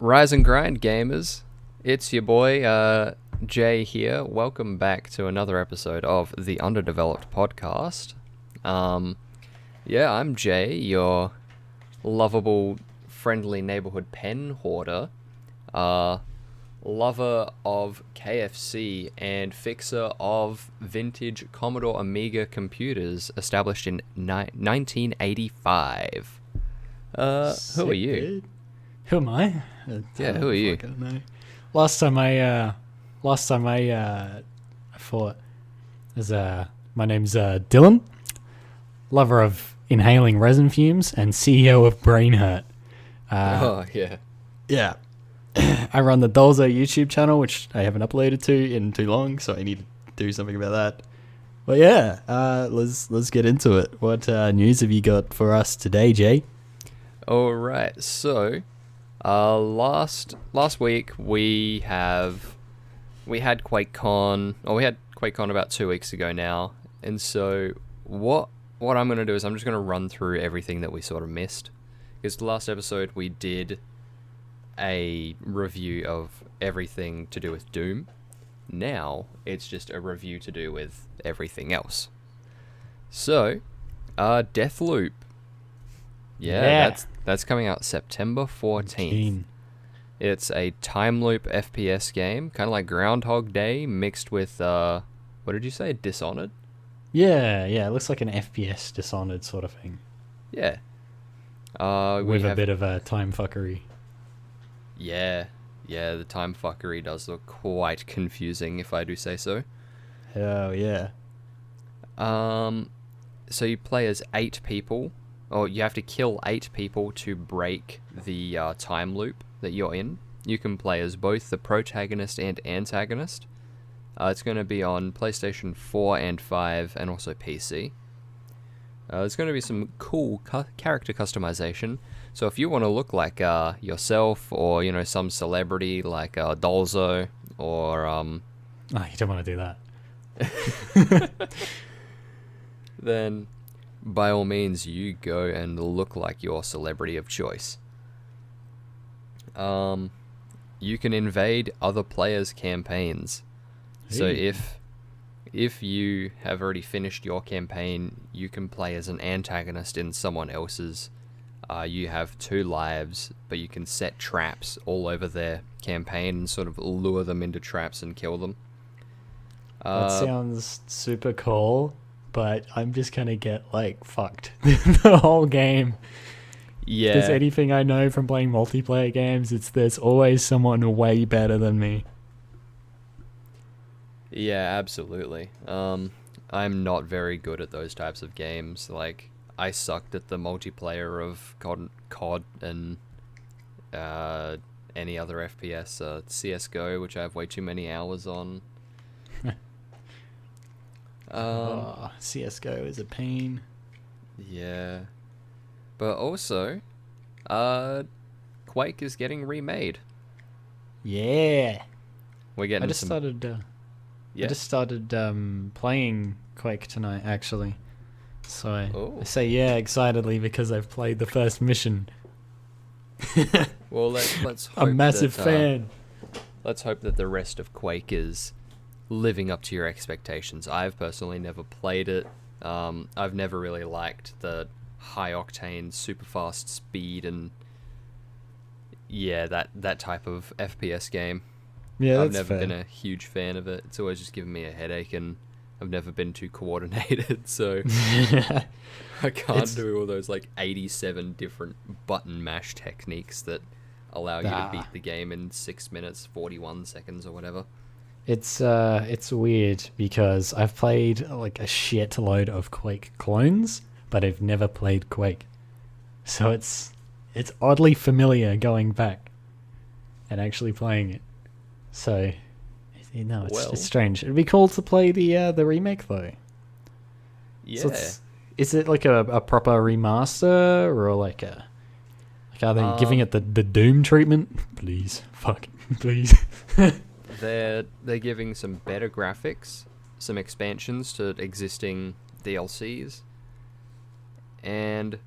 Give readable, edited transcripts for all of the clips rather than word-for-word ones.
Rise and grind, gamers. It's your boy, Jay here. Welcome back to another episode of the Underdeveloped podcast. I'm Jay, your lovable, friendly neighborhood pen hoarder, lover of KFC, and fixer of vintage Commodore Amiga computers established in 1985. Who are you? Dude. Who am I? Who are you? I don't know. Last time I thought is my name's Dylan, lover of inhaling resin fumes and CEO of Brain Hurt. Yeah. I run the Dolzo YouTube channel, which I haven't uploaded to in too long, so I need to do something about that. But yeah, let's get into it. What news have you got for us today, Jay? All right, so last week we had QuakeCon, or we had QuakeCon about 2 weeks ago now, and so what I'm going to do is I'm just going to run through everything that we sort of missed, because the last episode we did a review of everything to do with Doom. Now it's just a review to do with everything else. So, Deathloop. Yeah. That's coming out September 14th. It's a time loop FPS game, kind of like Groundhog Day mixed with, what did you say, Dishonored? Yeah, it looks like an FPS Dishonored sort of thing. Yeah. With a bit of a time fuckery. Yeah, the time fuckery does look quite confusing, if I do say so. Oh, yeah. So you play as 8 people, or you have to kill 8 people to break the time loop that you're in. You can play as both the protagonist and antagonist. It's going to be on PlayStation 4 and 5, and also PC. There's going to be some cool character customization. So if you want to look like yourself, or some celebrity like Dolzo, or you don't want to do that. Then by all means you go and look like your celebrity of choice. You can invade other players' campaigns. Hey. So if you have already finished your campaign, you can play as an antagonist in someone else's. You have 2 lives, but you can set traps all over their campaign and sort of lure them into traps and kill them. That sounds super cool, but I'm just gonna get fucked the whole game. Yeah. If there's anything I know from playing multiplayer games, it's there's always someone way better than me. Yeah, absolutely. I'm not very good at those types of games. I sucked at the multiplayer of COD and any other FPS, CSGO, which I have way too many hours on. CSGO is a pain. Yeah. But also, Quake is getting remade. Yeah. We're getting I just started playing Quake tonight, actually. So I say excitedly because I've played the first mission. Well, let's hope a massive fan. Let's hope that the rest of Quake is living up to your expectations. I've personally never played it. I've never really liked the high octane, super fast speed, and that type of FPS game. Yeah, I've that's never fair. been a huge fan of it. It's always just given me a headache, and I've never been too coordinated, so I can't do all those 87 different button mash techniques that allow you to beat the game in 6 minutes 41 seconds or whatever. It's weird because I've played a shit load of Quake clones, but I've never played Quake. So it's oddly familiar going back and actually playing it. So it's strange. It'd be cool to play the remake though. Yeah. So is it a proper remaster, or are they giving it the Doom treatment? Please, please. They're giving some better graphics, some expansions to existing DLCs, and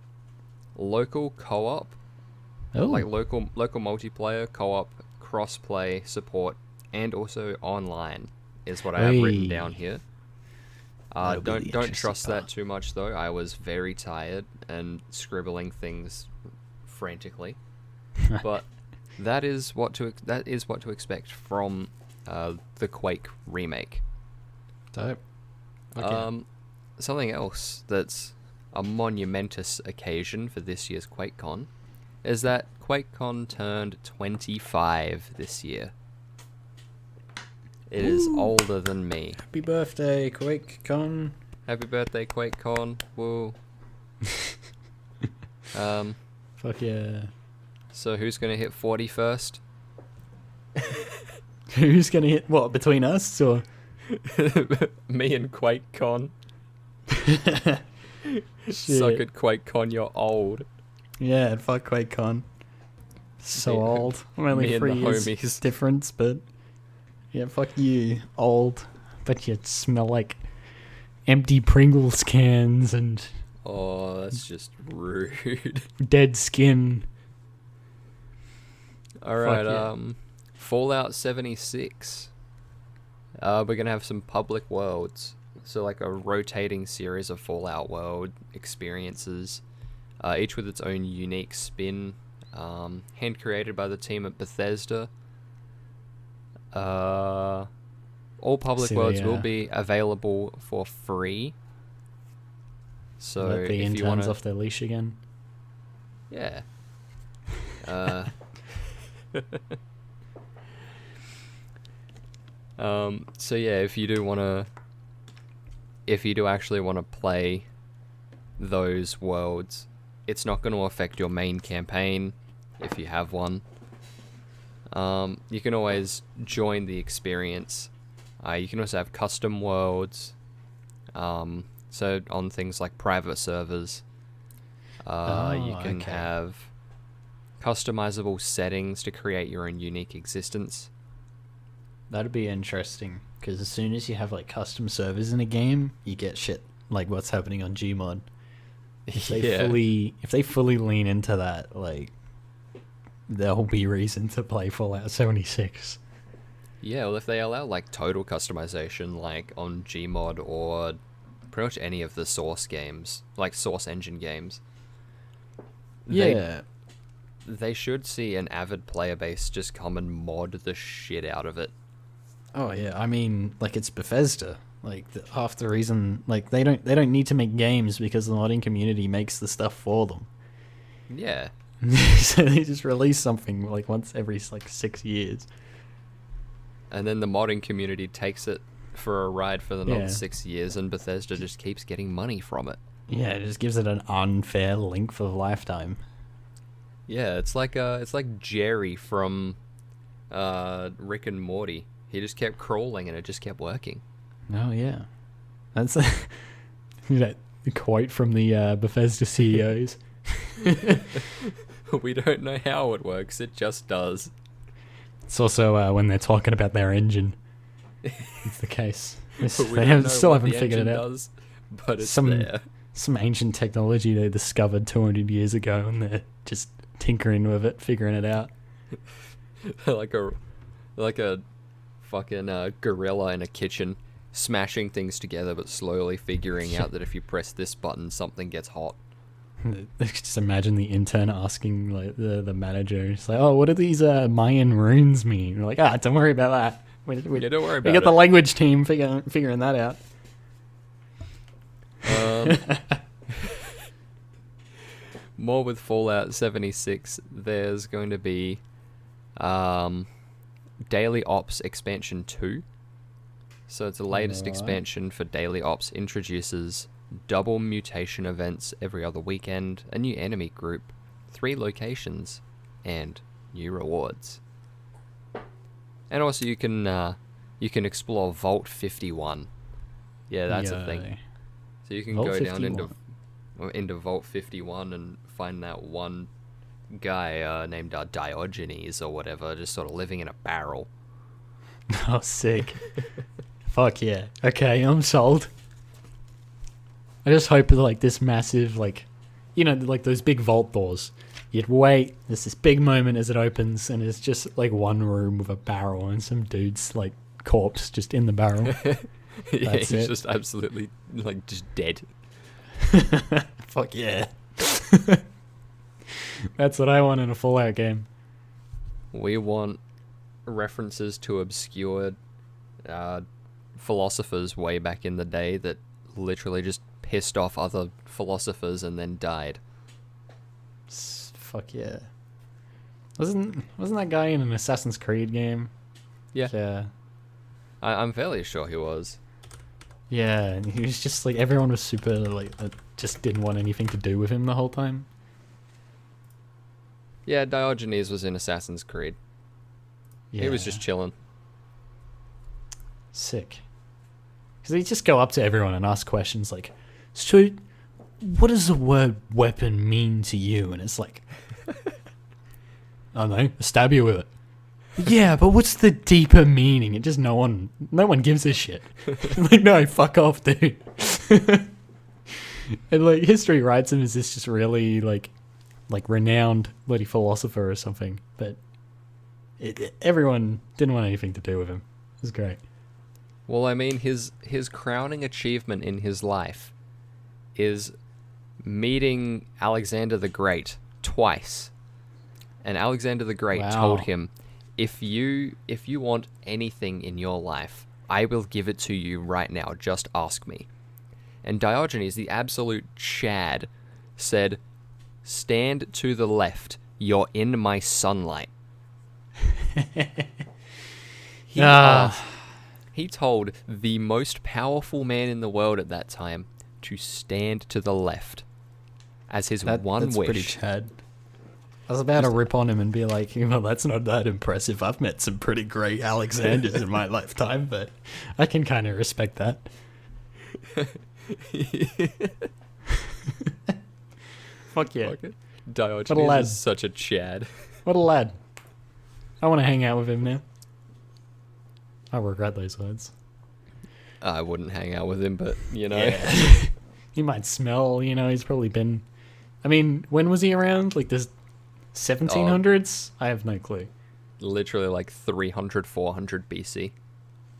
local co-op Oh, like local multiplayer, co-op, cross-play support, and also online is what I have written down here. That'll be the Don't interesting trust part. that too much though. I was very tired and scribbling things frantically, but that is what to expect from the Quake remake. Dope. Okay. Something else that's a monumentous occasion for this year's QuakeCon is that QuakeCon turned 25 this year. It is older than me. Happy birthday, QuakeCon. Happy birthday, QuakeCon. Woo. Fuck yeah. So who's going to hit 40 first? Who's gonna hit what between us or? Me and QuakeCon. Shit. Suck at QuakeCon, you're old. Yeah, fuck QuakeCon. So Me- old. I'm only me and 3 the years homies. difference, but yeah, fuck you, old. Bet you smell like empty Pringles cans and Oh, that's just rude. dead skin. Alright, yeah. Fallout 76. We're gonna have some public worlds. So like a rotating series of Fallout world experiences, each with its own unique spin, hand created by the team at Bethesda. All public See, worlds will yeah. be available for free. So Let the if you interns want to, off their leash again. yeah. So yeah, if you do actually want to play those worlds, it's not going to affect your main campaign if you have one. You can always join the experience. You can also have custom worlds. So on things like private servers, you can okay. have customizable settings to create your own unique existence. That'd be interesting because as soon as you have like custom servers in a game, you get shit like what's happening on Gmod. If they fully lean into that, like there'll be reason to play Fallout 76. Yeah, well, if they allow like total customization, like on Gmod or pretty much any of the Source games, like Source Engine games, Yeah. they should see an avid player base just come and mod the shit out of it. Oh yeah, I mean, like it's Bethesda. Like half the reason, like they don't need to make games because the modding community makes the stuff for them. Yeah, So they just release something like once every like 6 years. and then the modding community takes it for a ride for the Yeah. next 6 years, and Bethesda just keeps getting money from it. Yeah, it just gives it an unfair length of lifetime. Yeah, it's like Jerry from Rick and Morty. He just kept crawling and it just kept working. Oh yeah, that's that quote from the Bethesda CEOs. We don't know how it works, it just does. It's also when they're talking about their engine. It's the case. But we They don't know still what haven't the figured it engine out. does, but it's Some- there. Some ancient technology they discovered 200 years ago, and they're just tinkering with it, figuring it out. like a fucking gorilla in a kitchen, smashing things together but slowly figuring out that if you press this button, something gets hot. Just imagine the intern asking like the manager, it's like, "Oh, what do these Mayan runes mean?" We're like, don't worry about that. We Yeah, don't worry we about got the it. language team figuring that out. More with Fallout 76, there's going to be Daily Ops Expansion 2. So it's the latest Alright. expansion for Daily Ops, introduces double mutation events every other weekend, a new enemy group, 3 locations, and new rewards. And also you can explore Vault 51. Yeah, that's a thing. Yay. So you can Vault go down 51. into Vault 51 and find that one guy named Diogenes or whatever, just sort of living in a barrel. Oh, sick. Fuck yeah. Okay, I'm sold. I just hope that like this massive, like, you know, like those big vault doors You'd wait. There's this big moment as it opens, and it's just like one room with a barrel and some dude's like corpse just in the barrel. Yeah, That's he's it. just absolutely like just dead. Fuck yeah. That's what I want in a Fallout game. We want references to obscure philosophers way back in the day that literally just pissed off other philosophers and then died. Fuck yeah. Wasn't that guy in an Assassin's Creed game? Yeah. Yeah. I'm fairly sure he was. Yeah, and he was just like, everyone was super like, just didn't want anything to do with him the whole time. Yeah, Diogenes was in Assassin's Creed. Yeah. He was just chilling. Sick. Because they just go up to everyone and ask questions like, so, what does the word weapon mean to you? And it's like, I don't know, I stab you with it. Yeah, but what's the deeper meaning? And just no one gives a shit. Like, no, fuck off, dude. And like, history writes him as this just really like renowned bloody philosopher or something. But everyone didn't want anything to do with him. It was great. Well, I mean, his crowning achievement in his life is meeting Alexander the Great twice. And Alexander the Great told him, if you want anything in your life, I will give it to you right now. Just ask me. And Diogenes, the absolute Chad, said, stand to the left. You're in my sunlight. He told the most powerful man in the world at that time to stand to the left as his one that's wish. Pretty Chad. I was about to rip on him and be like, well, that's not that impressive. I've met some pretty great Alexanders in my lifetime, but I can kind of respect that. Fuck yeah. Fuck it. Diogenes is such a Chad. What a lad. I want to hang out with him now. I regret those words. I wouldn't hang out with him, but, you know. Yeah. He might smell, he's probably been... I mean, when was he around? Like the 1700s? I have no clue. Literally like 300, 400 BC.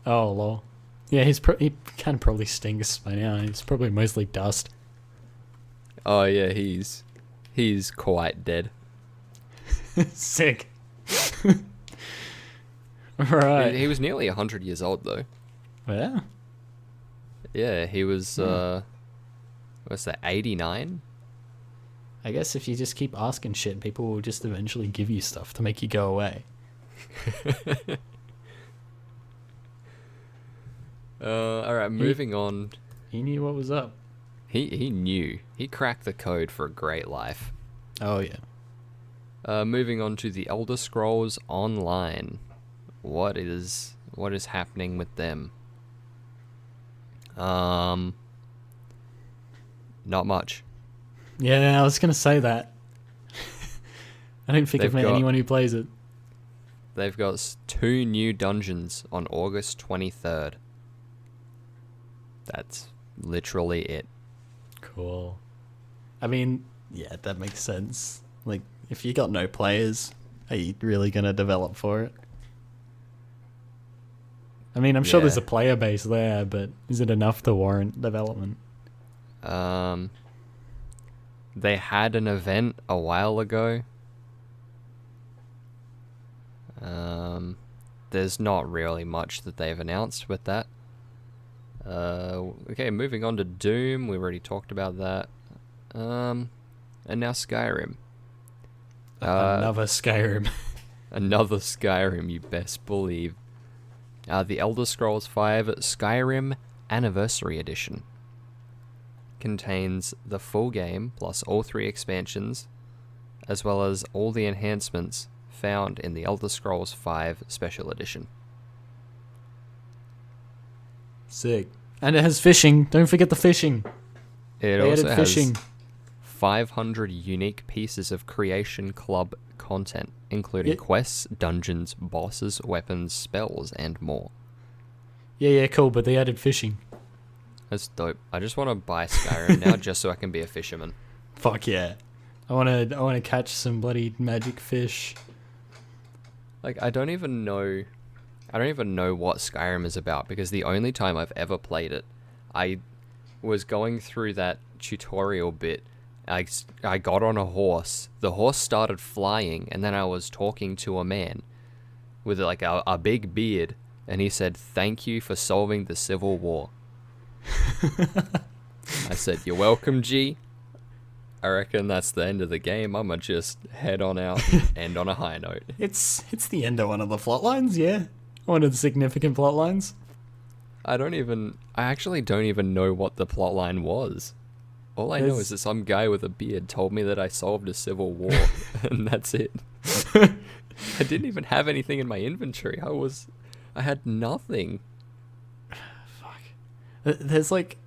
Oh, lol. Yeah, he kind of probably stinks by now. He's probably mostly dust. Oh, yeah, he's quite dead. Sick. Right. He was nearly 100 years old, though. Yeah. Yeah, he was, what's that, 89? I guess if you just keep asking shit, people will just eventually give you stuff to make you go away. Alright, moving on. He knew what was up. He knew. He cracked the code for a great life. Oh, yeah. Moving on to the Elder Scrolls Online. What is happening with them? Not much. Yeah, I was going to say that. I don't think I've met anyone who plays it. They've got 2 new dungeons on August 23rd. That's literally it. Cool. I mean, yeah, that makes sense. Like, if you got no players, are you really going to develop for it? I mean, I'm sure there's a player base there, but is it enough to warrant development? They had an event a while ago. There's not really much that they've announced with that. Okay, moving on to Doom. We already talked about that. And now Skyrim. Another Skyrim. Another Skyrim, you best believe. The Elder Scrolls V Skyrim Anniversary Edition contains the full game plus all 3 expansions, as well as all the enhancements found in the Elder Scrolls V Special Edition. Sick. And it has fishing. Don't forget the fishing. It also has 500 unique pieces of Creation Club content, including quests, dungeons, bosses, weapons, spells, and more. Yeah, cool, but they added fishing. That's dope. I just want to buy Skyrim now just so I can be a fisherman. Fuck yeah. I wanna catch some bloody magic fish. Like, I don't even know what Skyrim is about, because the only time I've ever played it, I was going through that tutorial bit. I got on a horse. The horse started flying, and then I was talking to a man with like a big beard, and he said, "Thank you for solving the Civil War." I said, "You're welcome, G." I reckon that's the end of the game. I'ma just head on out and end on a high note. It's the end of one of the plot lines, yeah. One of the significant plot lines. I actually don't even know what the plot line was. All I know is that some guy with a beard told me that I solved a civil war, and that's it. I didn't even have anything in my inventory. I had nothing. Fuck. There's like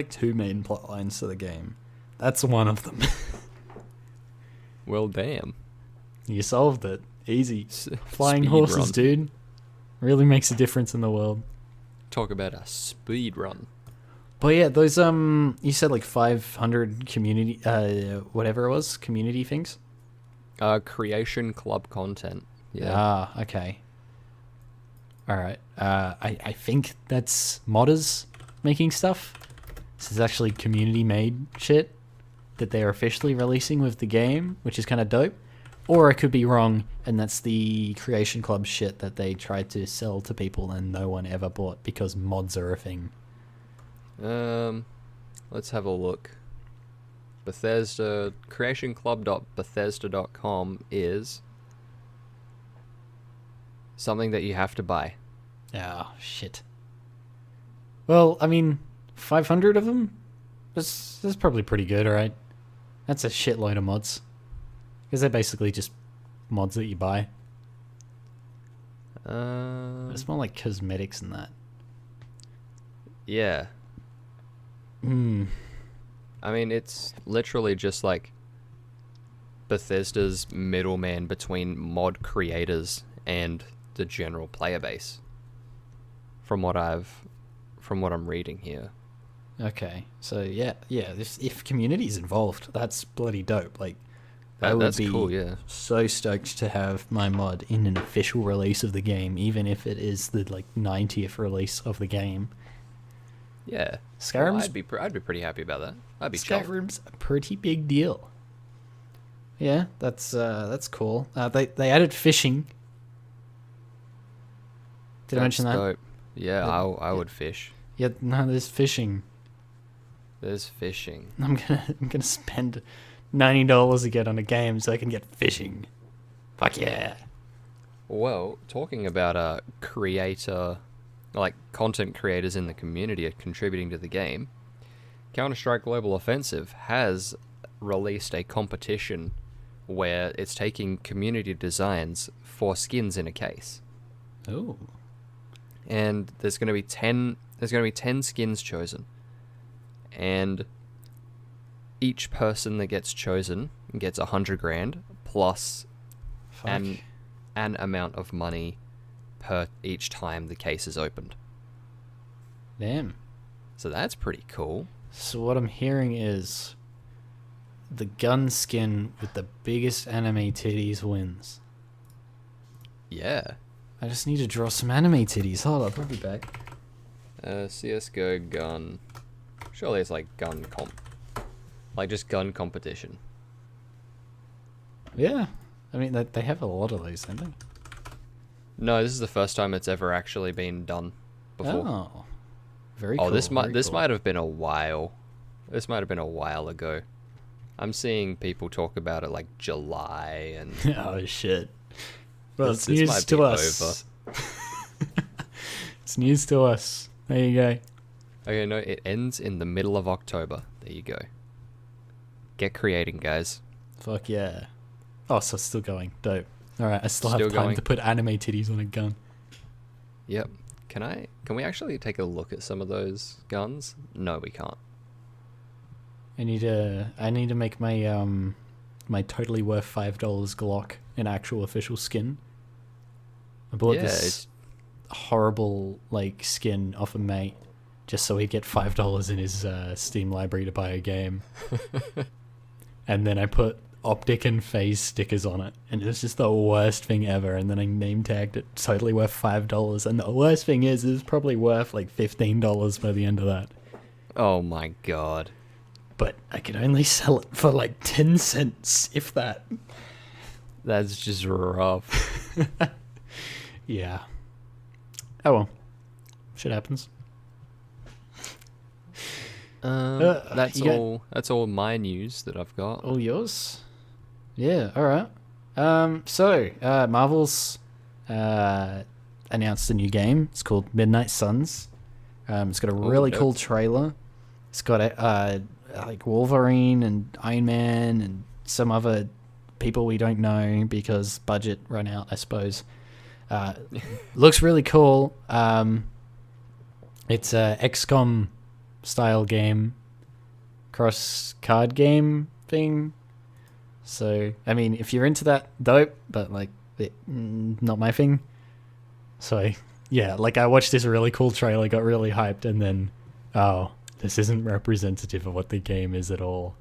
two main plot lines to the game. That's one of them. Well, damn. You solved it. Easy. Flying Speed horses, run. dude. Really makes a difference in the world. Talk about a speed run. But yeah, those you said like 500 community whatever it was, community things? Creation club content. Yeah. Ah, okay. All right. I think that's modders making stuff. This is actually community made shit that they're officially releasing with the game, which is kind of dope. Or I could be wrong, and that's the Creation Club shit that they tried to sell to people and no one ever bought because mods are a thing. Let's have a look. Bethesda, creationclub.bethesda.com is something that you have to buy. Oh, shit. Well, I mean, 500 of them? That's probably pretty good, right? That's a shitload of mods. Because they're basically just mods that you buy. It's more like cosmetics and that. Yeah. I mean, it's literally just like Bethesda's middleman between mod creators and the general player base. From what I'm reading here. Okay, so yeah. If community's involved, that's bloody dope. Like, I would That's be cool, yeah. so stoked to have my mod in an official release of the game, even if it is the like 90th release of the game. Yeah. Skyrim's Well, I'd be pretty happy about that. I'd be chuffed. Skyrim's a pretty big deal. Yeah, that's cool. They added fishing. Did I mention that? Dope. Yeah, I would fish. Yeah, no, there's fishing. There's fishing. I'm gonna spend $90 to get on a game so I can get fishing. Fuck yeah. Well, talking about like content creators in the community are contributing to the game, Counter-Strike Global Offensive has released a competition where it's taking community designs for skins in a case. Oh. And there's going to be 10 skins chosen. And each person that gets chosen gets 100 grand plus an amount of money per each time the case is opened. Damn. So that's pretty cool. So what I'm hearing is the gun skin with the biggest anime titties wins. Yeah. I just need to draw some anime titties. Hold up, I'll be back. CSGO gun. Surely it's like gun comp. Like just gun competition. Yeah. I mean, they have a lot of those, don't they? No, this is the first time it's ever actually been done before. Oh. Very cool. Oh, this very cool. might have been a while. This might have been a while ago. I'm seeing people talk about it like July and... Oh, shit. Well, it's this news might to be us. It's news to us. There you go. Okay, no, it ends in the middle of October. There you go. Get creating, guys. Fuck yeah. Oh, so it's still going. Dope. Alright, I still Still have time going. to put anime titties on a gun. Yep. Can we actually take a look at some of those guns? No, we can't. I need to make my my totally worth $5 Glock an actual official skin. I bought this horrible like skin off a mate just so he'd get $5 in his Steam library to buy a game. And then I put optic and phase stickers on it, and it was just the worst thing ever. And then I name tagged it, totally worth $5. And the worst thing is, it's probably worth like $15 by the end of that. Oh my god. But I could only sell it for like 10 cents, if that. That's just rough. Yeah. Oh well. Shit happens. That's you got- all. That's all my news that I've got. All yours? Yeah, alright. Marvel's announced a new game. It's called Midnight Suns. It's got a really dope. cool trailer. It's got like Wolverine and Iron Man and some other people we don't know because budget run out, I suppose. Looks really cool. It's a XCOM style game, cross card game thing. So, I mean, if you're into that, dope, but like, not my thing. So, yeah, like I watched this really cool trailer, got really hyped, and then, this isn't representative of what the game is at all.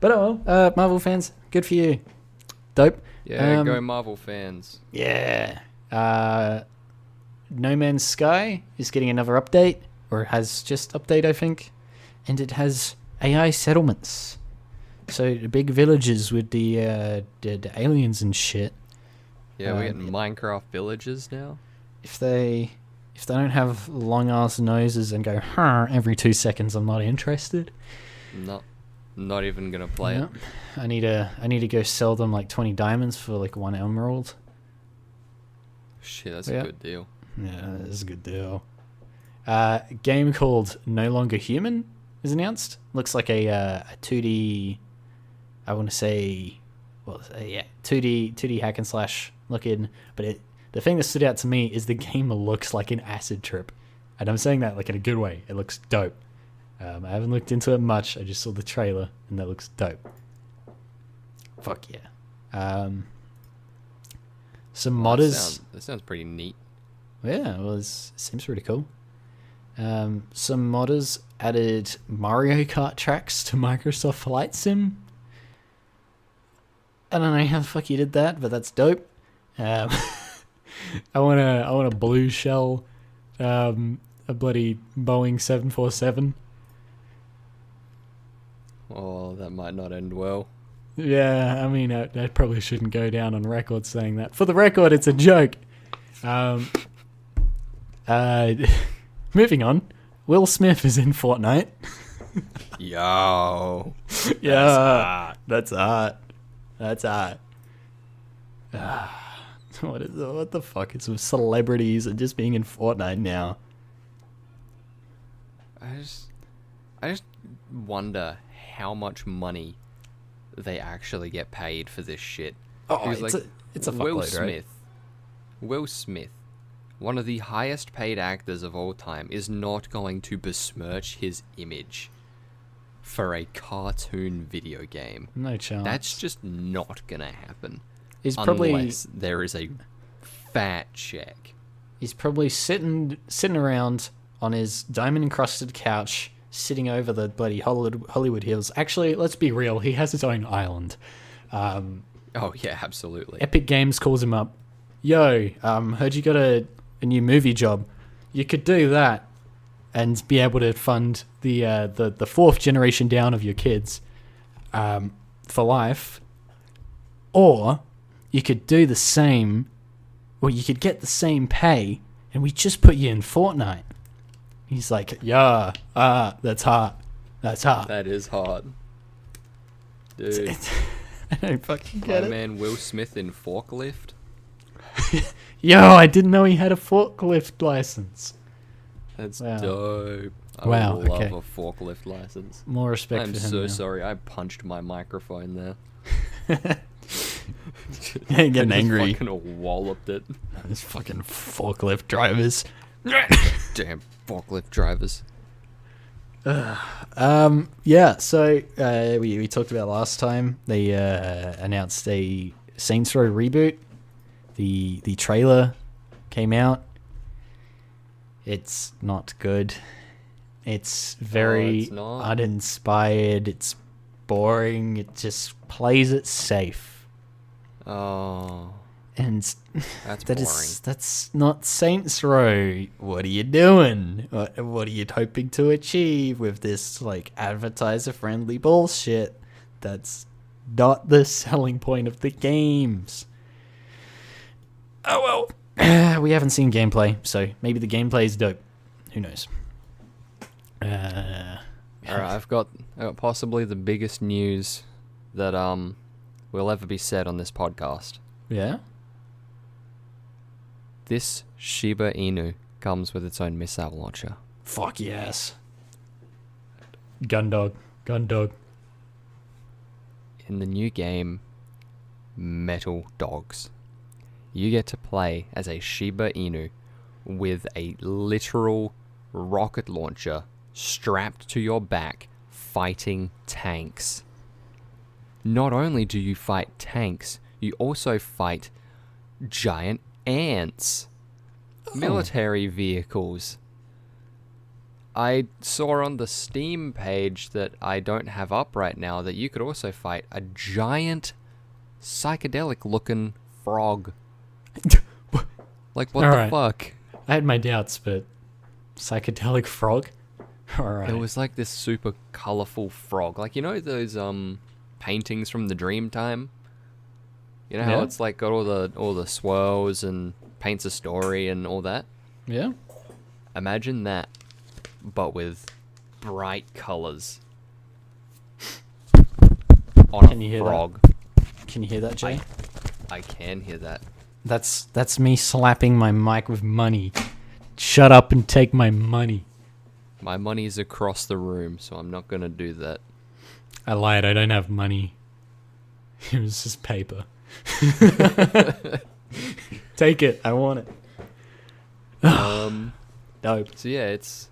But Marvel fans, good for you. Dope. Yeah, go Marvel fans. Yeah. No Man's Sky is getting another update, or has just update, I think. And it has AI settlements. So the big villages with the aliens and shit. Yeah, we're getting Minecraft villages now. If they don't have long ass noses and go every 2 seconds, I'm not interested. Not even gonna play it. I need to go sell them like 20 diamonds for like 1 emerald. Shit, that's a good deal. Yeah, that's a good deal. A game called No Longer Human is announced. Looks like a 2D. I want to say, 2D hack and slash looking. But the thing that stood out to me is the game looks like an acid trip, and I'm saying that like in a good way. It looks dope. I haven't looked into it much. I just saw the trailer, and that looks dope. Fuck yeah. Some modders. That sounds pretty neat. Yeah, well, it seems pretty cool. Some modders added Mario Kart tracks to Microsoft Flight Sim. I don't know how the fuck you did that, but that's dope. I want a blue shell, a bloody Boeing 747. Oh, that might not end well. Yeah, I mean, I probably shouldn't go down on record saying that. For the record, it's a joke. Moving on. Will Smith is in Fortnite. Yo. Yeah, that's art. That's art. What the fuck is with celebrities and just being in Fortnite now? I just wonder how much money they actually get paid for this shit. Oh, Because, it's a Will fuckload, right? Will Smith, one of the highest paid actors of all time, is not going to besmirch his image for a cartoon video game. No chance. That's just not gonna happen. He's probably unless there is a fat check. He's probably sitting around on his diamond encrusted couch, sitting over the bloody Hollywood Hills. Actually, let's be real. He has his own island. Oh yeah, absolutely. Epic Games calls him up. Yo, heard you got a new movie job. You could do that and be able to fund the fourth generation down of your kids for life. Or you could do the same, or you could get the same pay, and we just put you in Fortnite. He's like, yeah, that's hot. That's hot. That is hard. Dude, I don't fucking get my it. man Will Smith in Forklift. Yo, I didn't know he had a forklift license. That's Wow. dope. I Wow, would love okay. a forklift license. More respect I'm for him so now. sorry. I punched my microphone there. Getting I just angry. fucking walloped it. These fucking forklift drivers. Damn forklift drivers. Yeah, so we talked about last time. They announced a Saints Row reboot. The trailer came out. It's not good. It's very it's not? uninspired. It's boring. It just plays it safe. Oh, And that's that boring. that's not Saints Row. What are you doing? What are you hoping to achieve with this like advertiser friendly bullshit? That's not the selling point of the games. Oh well. We haven't seen gameplay, so maybe the gameplay is dope. Who knows? All right, I've got possibly the biggest news that will ever be said on this podcast. Yeah? This Shiba Inu comes with its own missile launcher. Fuck yes. Gun dog. In the new game, Metal Dogs, you get to play as a Shiba Inu with a literal rocket launcher strapped to your back, fighting tanks. Not only do you fight tanks, you also fight giant ants, military vehicles. I saw on the Steam page that I don't have up right now that you could also fight a giant psychedelic-looking frog. Like, what the fuck? I had my doubts, but psychedelic frog? Alright. It was like this super colorful frog. Like, you know those paintings from the Dreamtime? You know how it's like got all the swirls and paints a story and all that? Yeah? Imagine that, but with bright colors on Can you a hear frog. Can you hear that, Jay? I can hear that. That's me slapping my mic with money. Shut up and take my money. My money's across the room, so I'm not gonna do that. I lied, I don't have money. It was just paper. Take it, I want it. Dope. So yeah, it's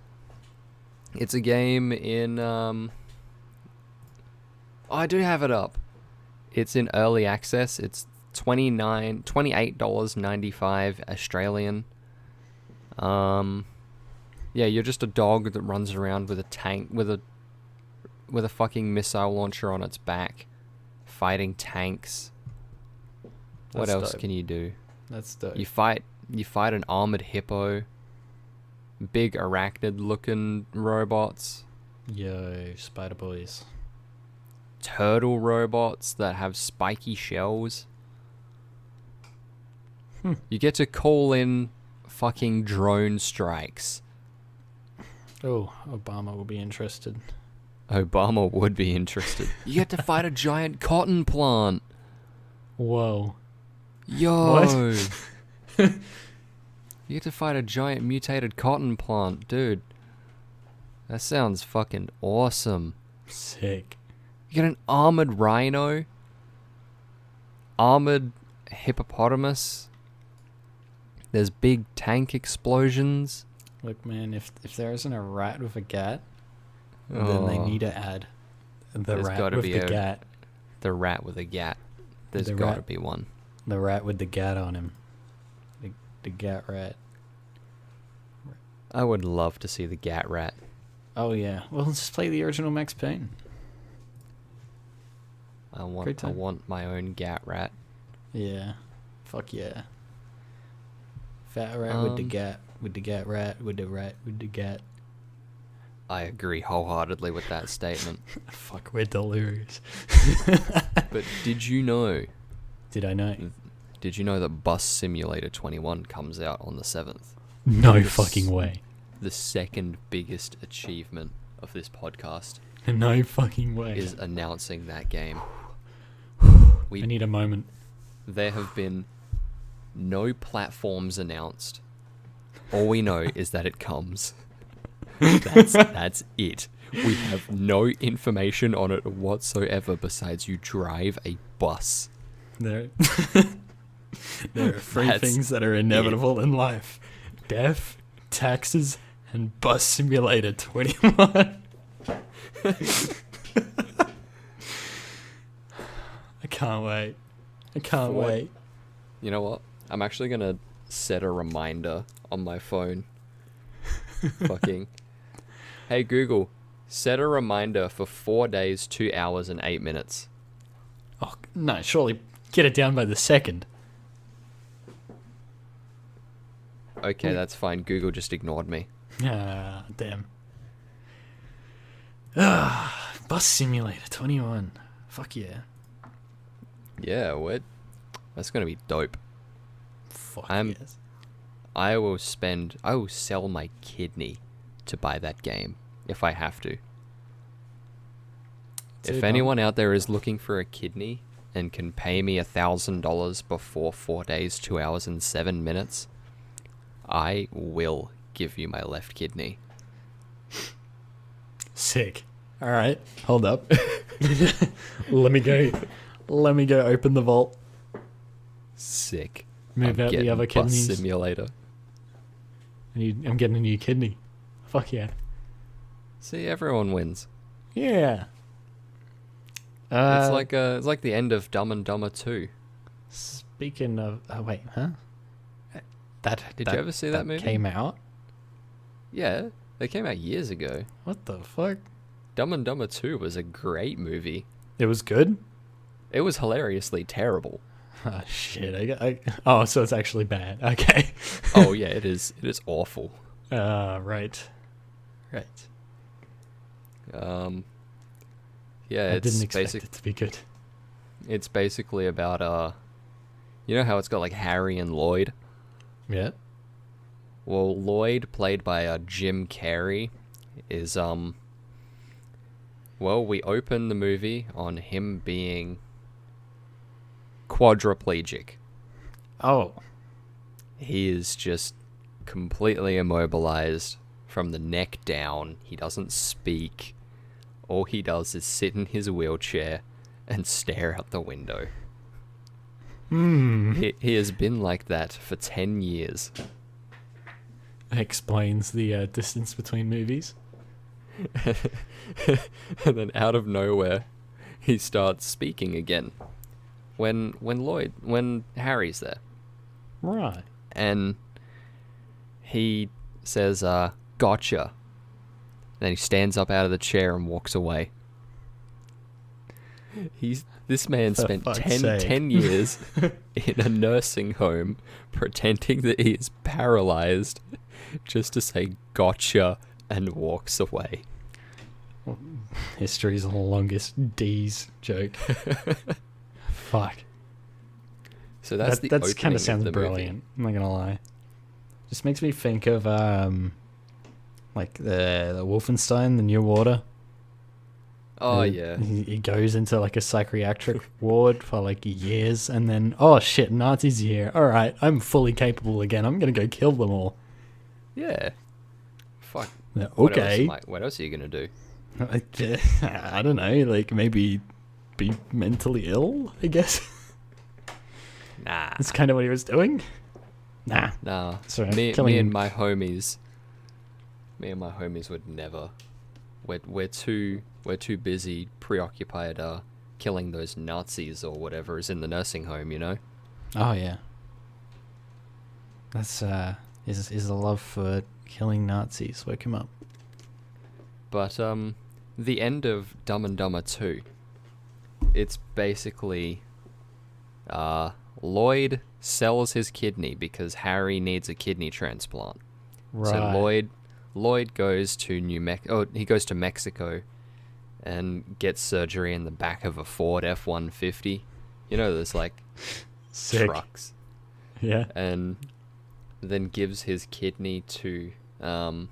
a game in I do have it up. It's in early access. It's $28.95 Australian. Yeah, you're just a dog that runs around with a tank with a fucking missile launcher on its back, fighting tanks. What That's else dope. can you do? That's dope. You fight an armored hippo, big arachnid-looking robots, Yo, spider boys. turtle robots that have spiky shells. You get to call in fucking drone strikes. Oh, Obama will be interested. Obama would be interested. You get to fight a giant cotton plant. Whoa. Yo. You get to fight a giant mutated cotton plant, dude. That sounds fucking awesome. Sick. You get an armored rhino, armored hippopotamus. There's big tank explosions. Look, man, if there isn't a rat with a gat, then they need to add the There's rat gotta with be the a- gat. The rat with a gat. There's The gotta rat- be one. The rat with the gat on him. The gat rat. I would love to see the gat rat. Oh, yeah. Well, let's just play the original Max Payne. I Great time. want my own gat rat. Yeah. Fuck yeah. Fat rat with the gat. With the gat rat. With the rat. With the gat. I agree wholeheartedly with that statement. Fuck, we're delirious. But did you know Did I know? that Bus Simulator 21 comes out on the 7th? No Yes. fucking way. The second biggest achievement of this podcast No fucking way. is announcing that game. I need a moment. There have been no platforms announced. All we know is that it comes. That's it. We have no information on it whatsoever besides you drive a bus. There, there are three That's things that are inevitable in life: death, taxes, and Bus Simulator 21. I can't wait. I can't For- wait. You know what? I'm actually gonna set a reminder on my phone. Fucking. Hey Google, Set a reminder for 4 days, 2 hours, and 8 minutes. Oh, no, surely get it down by the second. Okay, that's fine. Google just ignored me. Ah, damn. Bus Simulator 21. Fuck yeah. Yeah, what? That's gonna be dope. Fuck yes. I will sell my kidney to buy that game if I have to. If anyone out there is looking for a kidney and can pay me $1,000 before 4 days, 2 hours, and 7 minutes, I will give you my left kidney. Sick. All right, hold up. Let me go open the vault. Sick. Move out the other Bus kidneys. Simulator. I'm getting a new kidney. Fuck yeah. See, everyone wins. Yeah. It's like the end of Dumb and Dumber 2. Speaking of, wait, huh? Did you ever see that movie? Came out. Yeah, they came out years ago. What the fuck? Dumb and Dumber 2 was a great movie. It was good. It was hilariously terrible. Oh shit! Oh, so it's actually bad. Okay. Oh yeah, it is. It is awful. Right. Yeah, I it's didn't expect it to be good. It's basically about you know how it's got like Harry and Lloyd. Yeah. Well, Lloyd, played by Jim Carrey, is well, we open the movie on him being quadriplegic. Oh. He is just completely immobilized from the neck down. He doesn't speak. All he does is sit in his wheelchair and stare out the window. He has been like that for 10 years. Explains the distance between movies. And then out of nowhere, he starts speaking again. When Harry's there. Right. And he says, gotcha. Then he stands up out of the chair and walks away. This man spent 10 years in a nursing home pretending that he is paralyzed just to say gotcha and walks away. History's the longest D's joke. Fuck. So that's kind of sounds the brilliant. I'm not gonna lie. Just makes me think of like the Wolfenstein, the New Order. Oh yeah. He goes into like a psychiatric ward for like years, and then oh shit, Nazis are here. All right, I'm fully capable again. I'm gonna go kill them all. Yeah. Fuck. Yeah, okay. What else are you gonna do? I don't know. Like maybe be mentally ill. I guess. Nah. That's kind of what he was doing. Nah. Sorry, me and my homies would never. We're too busy, preoccupied, killing those Nazis or whatever is in the nursing home, you know. Oh yeah. That's is a love for killing Nazis. Wake him up. But the end of Dumb and Dumber 2, it's basically Lloyd sells his kidney because Harry needs a kidney transplant. Right. So Lloyd goes to he goes to Mexico and gets surgery in the back of a Ford F-150. You know, there's like Sick. trucks. Yeah. And then gives his kidney to Harry,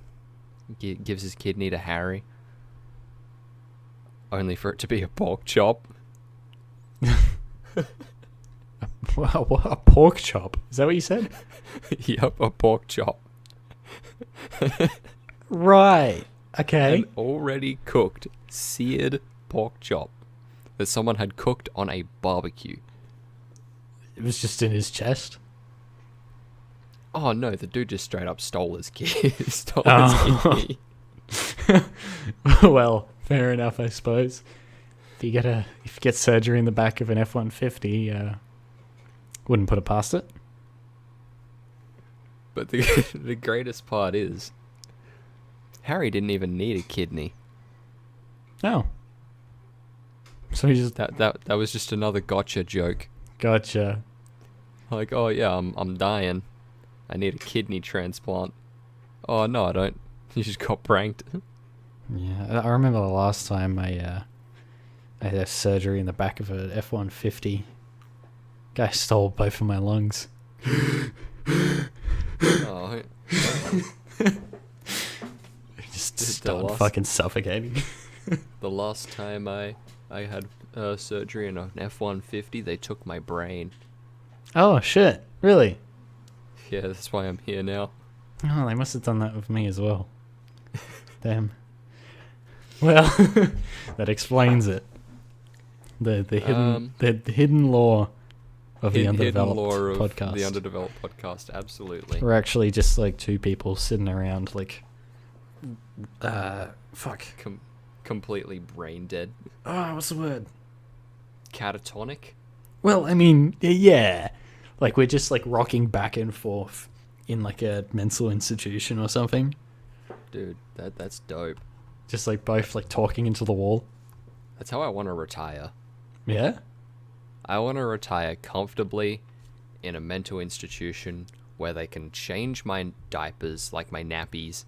only for it to be a pork chop. What, a pork chop? Is that what you said? Yep, a pork chop. Right. Okay. An already cooked, seared pork chop that someone had cooked on a barbecue. It was just in his chest. Oh no, the dude just straight up stole his kidney. Well, fair enough, I suppose. If you get surgery in the back of an F-150, wouldn't put it past it. But the greatest part is, Harry didn't even need a kidney. Oh. So he just That was just another gotcha joke. gotcha. Like, oh yeah, I'm dying. I need a kidney transplant. Oh no, I don't. You just got pranked. Yeah, I remember the last time I had a surgery in the back of a F-150. Guy stole both of my lungs. Oh, Just The started last- fucking suffocating. the last time I had surgery in an F-150, they took my brain. Oh shit! Really? Yeah, that's why I'm here now. Oh, they must have done that with me as well. Damn. Well, that explains it. The hidden lore of the Hidden Underdeveloped lore of podcast. the Underdeveloped podcast, absolutely. We're actually just like two people sitting around like, fuck. Completely brain dead. Oh, what's the word? Catatonic? Well, I mean, yeah. Like we're just like rocking back and forth in like a mental institution or something. Dude, that's dope. Just like both like talking into the wall. That's how I want to retire. Yeah? I want to retire comfortably in a mental institution where they can change my diapers, like my nappies,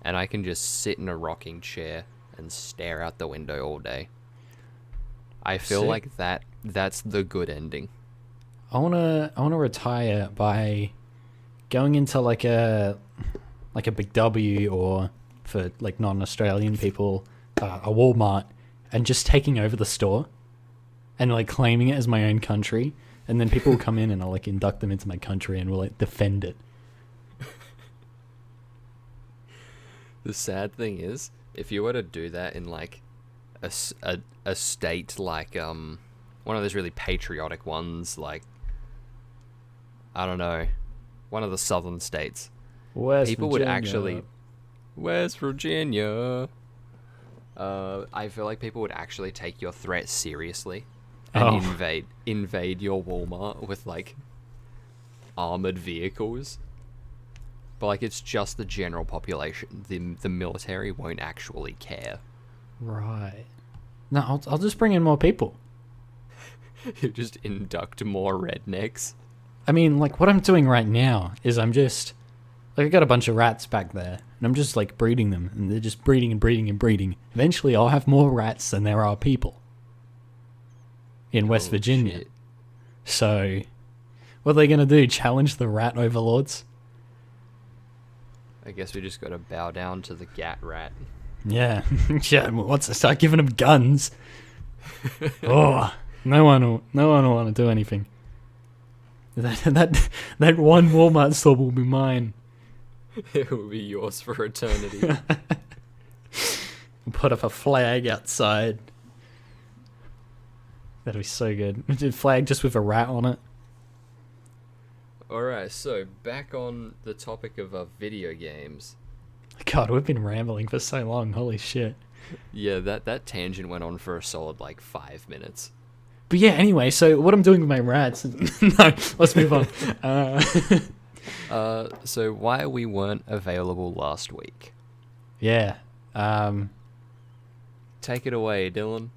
and I can just sit in a rocking chair and stare out the window all day. I feel Sick. like that's the good ending. I wanna retire by going into like a Big W, or for like non-Australian people, a Walmart, and just taking over the store and like claiming it as my own country, and then people will come in and I'll like induct them into my country and we'll like defend it. The sad thing is, if you were to do that in like a state like one of those really patriotic ones, like I don't know, one of the southern states, people would actually West Virginia. I feel like people would actually take your threat seriously and invade your Walmart with like armored vehicles. But like it's just the general population. The military won't actually care. Right. No, I'll just bring in more people. You just induct more rednecks. I mean, like what I'm doing right now is I'm just like I got a bunch of rats back there, and I'm just like breeding them, and they're just breeding and breeding and breeding. Eventually, I'll have more rats than there are people in West Virginia. Shit. So, what are they gonna do? Challenge the rat overlords? I guess we just gotta bow down to the Gat Rat. Yeah, yeah. Once I start giving them guns, oh, no one will want to do anything. That one Walmart store will be mine. It will be yours for eternity. Put up a flag outside. That'd be so good. A flag just with a rat on it. Alright, so back on the topic of video games. God, we've been rambling for so long. Holy shit. Yeah, that tangent went on for a solid like 5 minutes. But yeah, anyway, so what I'm doing with my rats... no, let's move on. So why we weren't available last week? Yeah. Take it away, Dylan.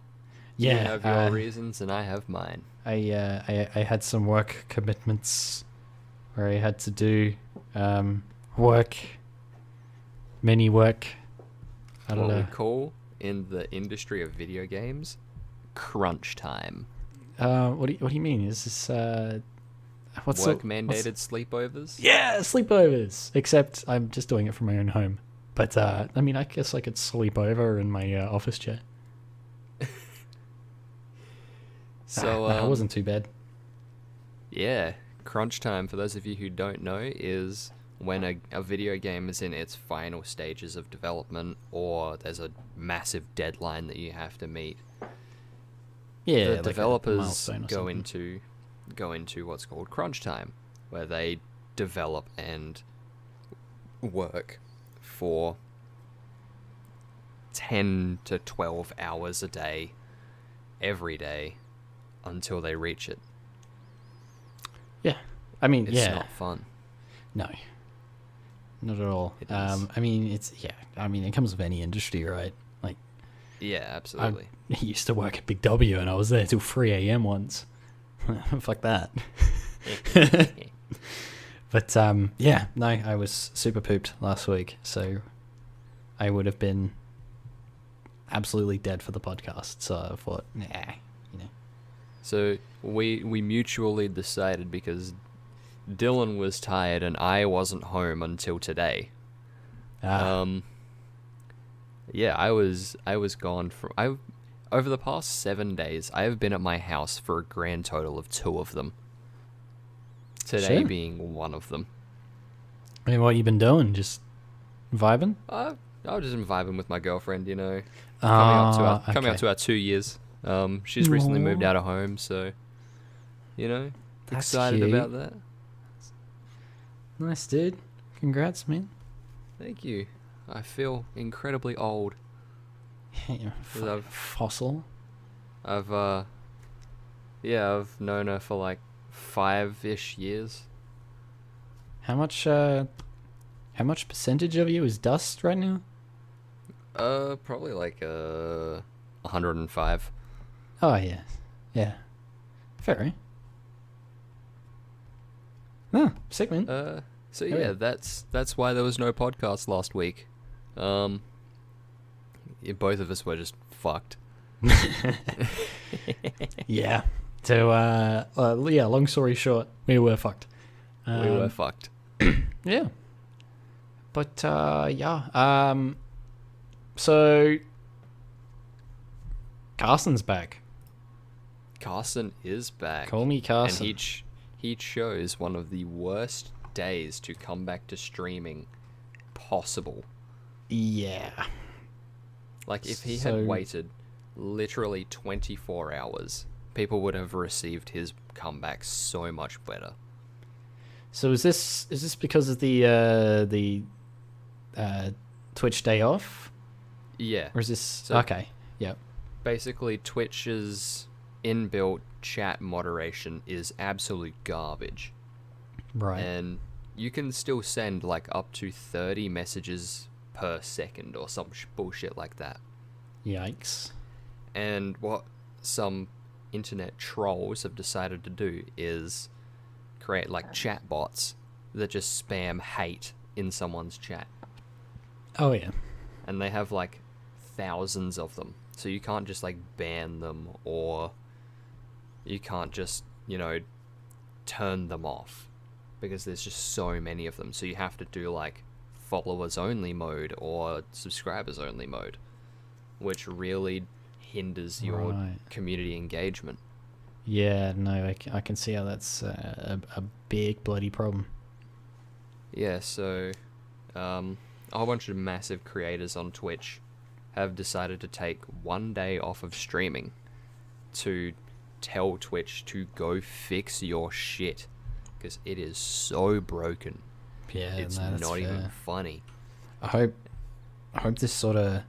Yeah. You have your reasons and I have mine. I had some work commitments where I had to do work, mini work. I don't What know. we call in the industry of video games, crunch time. What do you mean? Is this Work mandated sleepovers? Yeah, sleepovers. Except I'm just doing it from my own home. But I mean, I guess I could sleep over in my office chair. So it wasn't too bad. Yeah, crunch time, for those of you who don't know, is when a video game is in its final stages of development, or there's a massive deadline that you have to meet. Yeah, The like a developers milestone or something. go into what's called crunch time, where they develop and work for 10 to 12 hours a day, every day, until they reach it. Yeah, I mean, It's yeah, not fun. no, not at all. It is. I mean, it comes with any industry, right? Like, Yeah, I absolutely. used to work at Big W, and I was there till 3 a.m. once. Fuck that. But yeah, no, I was super pooped last week, so I would have been absolutely dead for the podcast. So I thought, nah, you know. So we mutually decided, because Dylan was tired and I wasn't home until today. Yeah, I was gone over the past 7 days. I have been at my house for a grand total of 2 of them. Today Sure. being one of them. I mean, what you been doing? Just vibing? I was just vibing with my girlfriend, you know, coming up to our 2 years. She's recently moved Aw. out of home, so you know, That's excited cute. about that. Nice, dude. Congrats, man. Thank you. I feel incredibly old. Yeah, I've- fossil. I've known her for like 5-ish years. How much percentage of you is dust right now? Probably like 105. Oh yeah, yeah. Fair, eh? No, sick, man. So Hell yeah, yeah. that's why there was no podcast last week. Yeah, both of us were just fucked. Yeah. So yeah. Long story short, we were fucked. We were fucked. Yeah. But yeah. So Carson's back. Carson is back. Call me Carson. And he chose one of the worst days to come back to streaming possible. Yeah. Like, if he So- had waited literally 24 hours, people would have received his comeback so much better. So is this because of the Twitch day off, Yeah. or is this So- okay? Yep. Basically, Twitch's inbuilt chat moderation is absolute garbage. Right. And you can still send like up to 30 messages per second or some bullshit like that. Yikes. And what some internet trolls have decided to do is create like chat bots that just spam hate in someone's chat. Oh yeah. And they have like thousands of them. So you can't just like ban them, or you can't just, you know, turn them off, because there's just so many of them. So you have to do like followers only mode or subscribers only mode, which really hinders your Right. community engagement. Yeah. No, I can see how that's a big bloody problem. Yeah, so a whole bunch of massive creators on Twitch have decided to take one day off of streaming to tell Twitch to go fix your shit, because it is so broken. Yeah. It's no, that's not even fair. funny. I hope this sort of.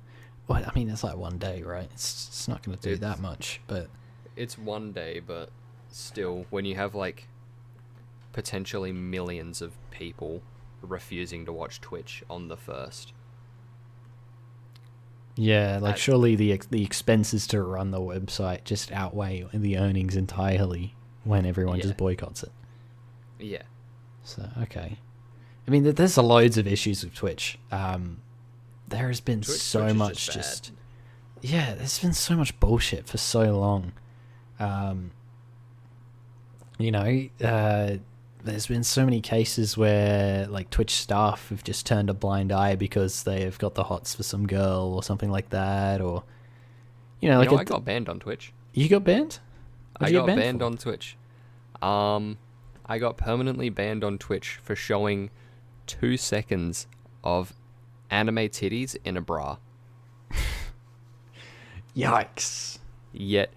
Well, I mean, it's like one day, right? It's not going to do It's- that much, but It's one day, but still, when you have like potentially millions of people refusing to watch Twitch on the first. yeah, like That- surely the expenses to run the website just outweigh the earnings entirely when everyone Yeah. just boycotts it. Yeah. So okay, I mean, there's loads of issues with Twitch. There has been Twitch so is much just bad. yeah, there's been so much bullshit for so long. You know, there's been so many cases where like Twitch staff have just turned a blind eye because they have got the hots for some girl or something like that, or you know, like I got banned on Twitch. you got banned. I What'd you got get banned for? on Twitch. I got permanently banned on Twitch for showing 2 seconds of anime titties in a bra. Yikes! Yet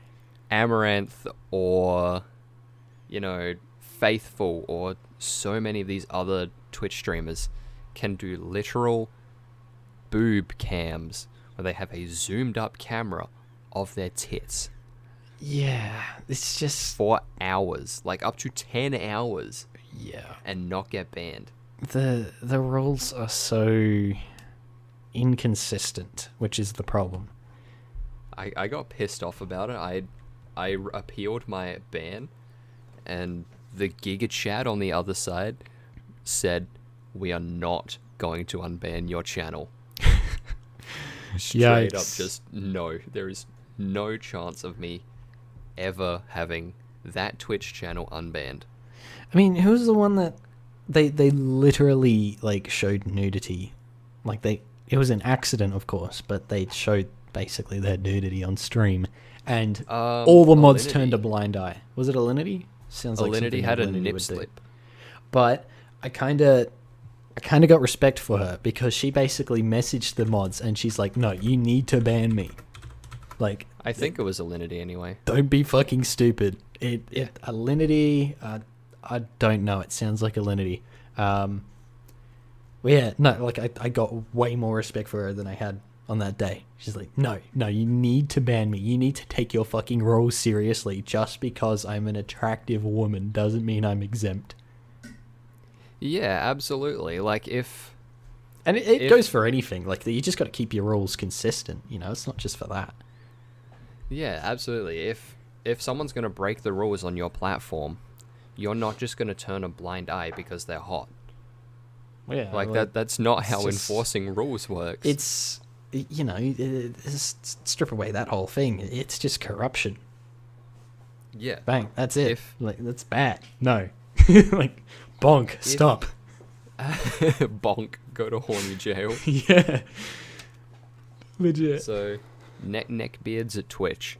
Amaranth or, you know, Faithful or so many of these other Twitch streamers can do literal boob cams where they have a zoomed up camera of their tits Yeah, it's just for hours, like up to 10 hours, yeah. and not get banned. The rules are so inconsistent, which is the problem. I got pissed off about it. I appealed my ban, and the Giga Chat on the other side said, "We are not going to unban your channel." Straight up, just no. There is no chance of me ever having that Twitch channel unbanned. I mean, who's the one that they literally like showed nudity? Like it was an accident, of course, but they showed basically their nudity on stream, and all the mods turned a blind eye. Was it Alinity? Sounds like Alinity had a Alinity nip would do. slip. But I kind of got respect for her because she basically messaged the mods and she's like, "No, you need to ban me." Like, I think it was Alinity anyway. don't be fucking stupid. Alinity, I don't know. It sounds like Alinity. Well, yeah, no, like I got way more respect for her than I had on that day. She's like, no, you need to ban me. You need to take your fucking rules seriously. Just because I'm an attractive woman doesn't mean I'm exempt. Yeah, absolutely. Like if... And it goes for anything. Like, you just got to keep your rules consistent. You know, it's not just for that. Yeah, absolutely. If someone's going to break the rules on your platform, you're not just going to turn a blind eye because they're hot. Yeah, like that's not how enforcing rules works. It's, you know, strip away that whole thing. It's just corruption. Yeah. Bang, that's it. Like, that's bad. No. Like, bonk, stop. Bonk, go to horny jail. Yeah. Legit. So, neckbeards at Twitch,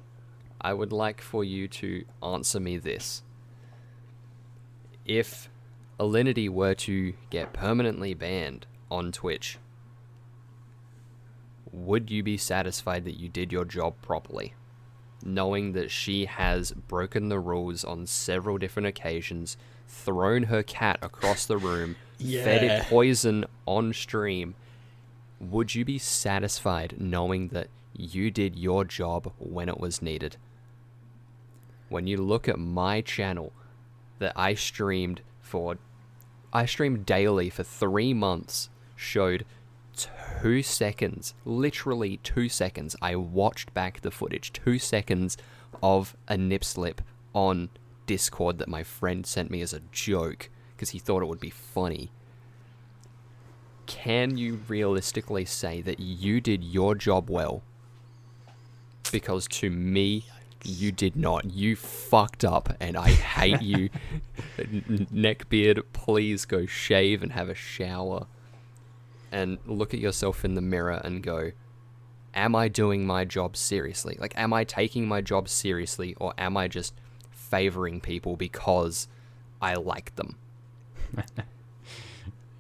I would like for you to answer me this. If Alinity were to get permanently banned on Twitch, would you be satisfied that you did your job properly? Knowing that she has broken the rules on several different occasions, thrown her cat across the room, fed it poison on stream, would you be satisfied knowing that you did your job when it was needed? When you look at my channel that I streamed daily for 3 months, showed 2 seconds, literally 2 seconds. I watched back the footage, 2 seconds of a nip slip on Discord that my friend sent me as a joke because he thought it would be funny. Can you realistically say that you did your job well? Because to me, you did not. You fucked up, and I hate you. Neckbeard, please go shave and have a shower. And look at yourself in the mirror and go, am I doing my job seriously? Like, am I taking my job seriously, or am I just favoring people because I like them?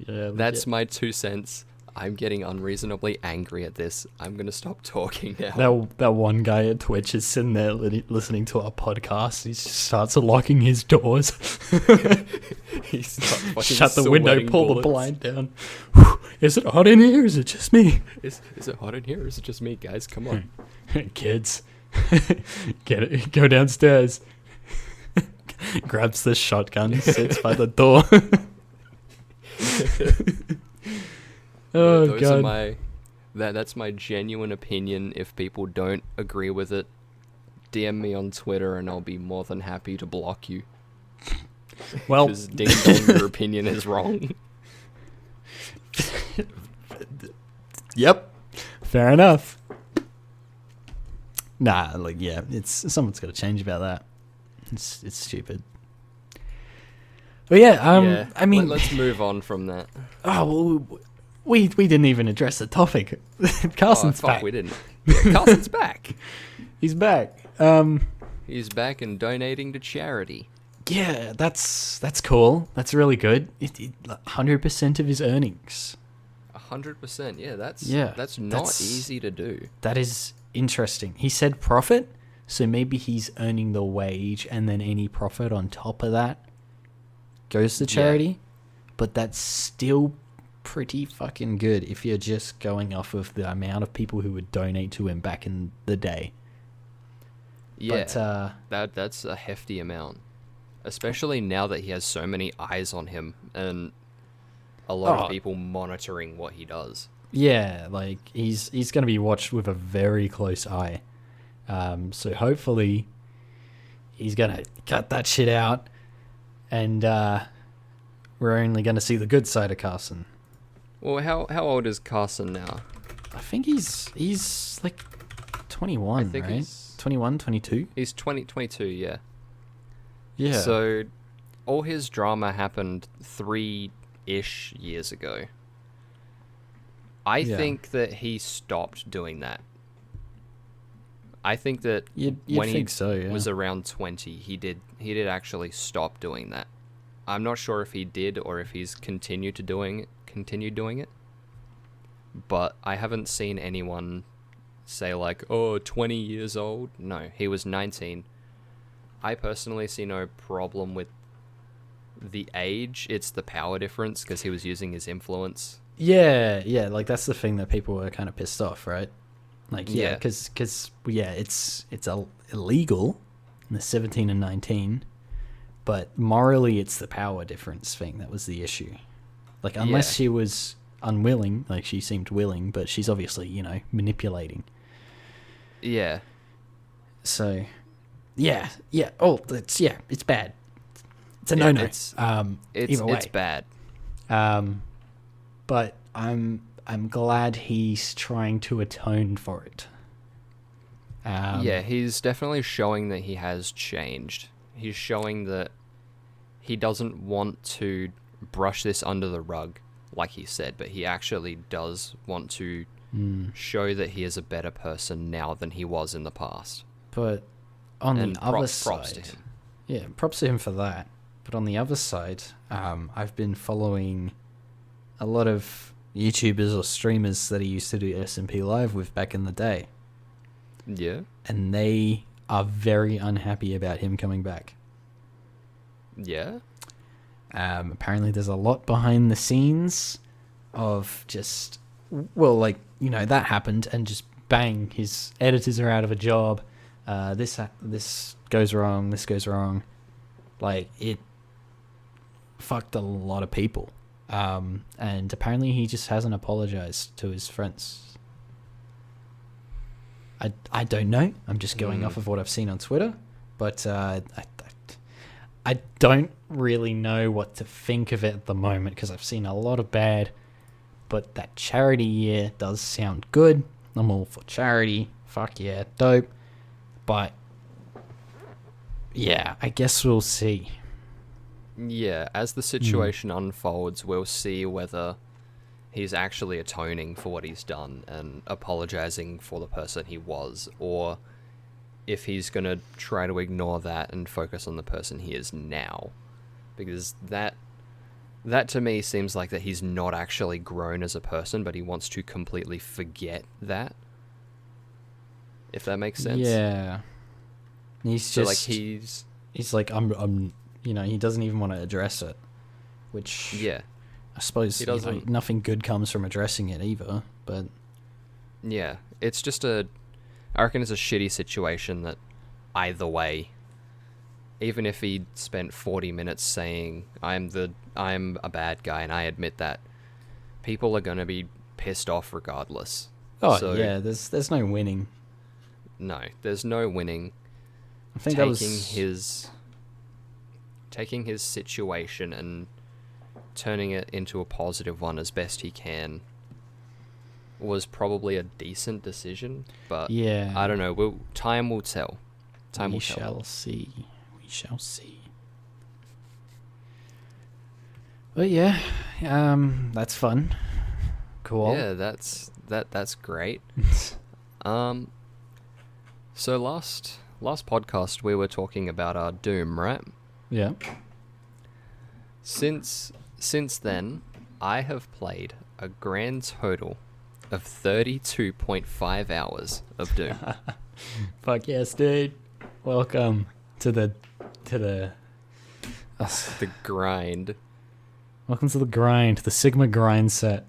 Yeah, that's my 2 cents. I'm getting unreasonably angry at this. I'm going to stop talking now. That one guy at Twitch is sitting there listening to our podcast. He just starts locking his doors. He shut the window, pull the blind down. Is it hot in here? Or is it just me? Is it hot in here? Or is it just me, guys? Come on. Kids. Get it. Go downstairs. Grabs the shotgun, sits by the door. Oh, those God. are that's my genuine opinion. If people don't agree with it, DM me on Twitter and I'll be more than happy to block you. Well, because ding dong, your opinion is wrong. Yep. Fair enough. Nah, like, yeah, someone's got to change about that. It's stupid. But yeah, I mean, let's move on from that. Oh, well, we didn't even address the topic. Carson's back. We didn't. Carson's back. He's back. He's back and donating to charity. Yeah, that's cool. That's really good. 100% of his earnings. 100%. Yeah, that's not easy to do. That is interesting. He said profit, so maybe he's earning the wage and then any profit on top of that goes to charity. Yeah. But that's still pretty fucking good if you're just going off of the amount of people who would donate to him back in the day. Yeah, but, that's a hefty amount. Especially now that he has so many eyes on him and a lot of people monitoring what he does. Yeah, like he's going to be watched with a very close eye. So hopefully he's going to cut that shit out, and we're only going to see the good side of Carson. Well, how old is Carson now? I think he's like 21, I think right? 21, 22? He's 22, yeah. Yeah. So all his drama happened 3-ish years ago. I think that he stopped doing that. I think that you'd when think he so, yeah. was around 20, he did actually stop doing that. I'm not sure if he did or if he's continued doing it. But I haven't seen anyone say like, oh, 20 years old. No, he was 19. I personally see no problem with the age. It's the power difference because he was using his influence. Yeah, like that's the thing that people were kind of pissed off, right? Like, yeah, because it's illegal in the 17 and 19, but morally it's the power difference thing that was the issue. Like, unless she was unwilling, like she seemed willing, but she's obviously, manipulating. Yeah. So, yeah. Oh, it's bad. It's a no-no. It's bad. But I'm glad he's trying to atone for it. He's definitely showing that he has changed. He's showing that he doesn't want to brush this under the rug, like he said, but he actually does want to show that he is a better person now than he was in the past. But on the other side, props to him. Yeah, props to him for that. But on the other side, I've been following a lot of YouTubers or streamers that he used to do SMP Live with back in the day. Yeah. And they are very unhappy about him coming back. Yeah. Apparently there's a lot behind the scenes of just, that happened and just bang, his editors are out of a job. This goes wrong, this goes wrong. Like, it fucked a lot of people. And apparently he just hasn't apologized to his friends. I don't know. I'm just going off of what I've seen on Twitter, but I don't really know what to think of it at the moment because I've seen a lot of bad, but that charity year does sound good. I'm all for charity. Fuck yeah, dope. But yeah, I guess we'll see. Yeah, as the situation unfolds, we'll see whether he's actually atoning for what he's done and apologizing for the person he was, or if he's going to try to ignore that and focus on the person he is now. Because that to me seems like that he's not actually grown as a person, but he wants to completely forget that. If that makes sense. Yeah. He's like, I'm he doesn't even want to address it, which I suppose nothing good comes from addressing it either, but yeah, it's just I reckon it's a shitty situation that either way, even if he spent 40 minutes saying I'm a bad guy and I admit that, people are going to be pissed off regardless. There's no winning. No, there's no winning. I think taking his situation and turning it into a positive one as best he can was probably a decent decision, but I don't know. Time will tell. We shall see. But yeah, that's fun. Cool. Yeah, that's great. So last podcast we were talking about our Doom, right? Yeah. Since then, I have played a grand total of 32.5 hours of Doom. Fuck yes, dude. Welcome to the the grind. Welcome to the grind, the Sigma grind set.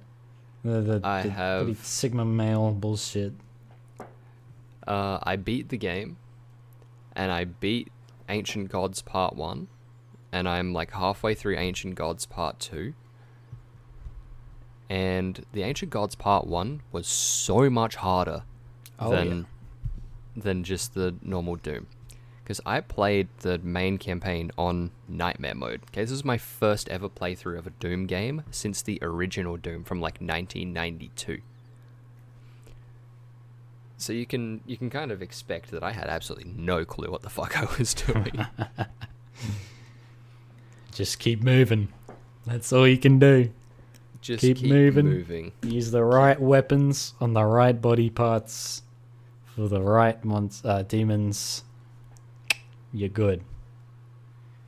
I have Sigma male bullshit. I beat the game, and I beat Ancient Gods Part 1, and I'm like halfway through Ancient Gods Part 2. And the Ancient Gods Part 1 was so much harder than just the normal Doom. Because I played the main campaign on Nightmare mode. Okay, this is my first ever playthrough of a Doom game since the original Doom from like 1992. So you can kind of expect that I had absolutely no clue what the fuck I was doing. Just keep moving. That's all you can do. Just keep moving. Use the right weapons on the right body parts for the right demons. You're good.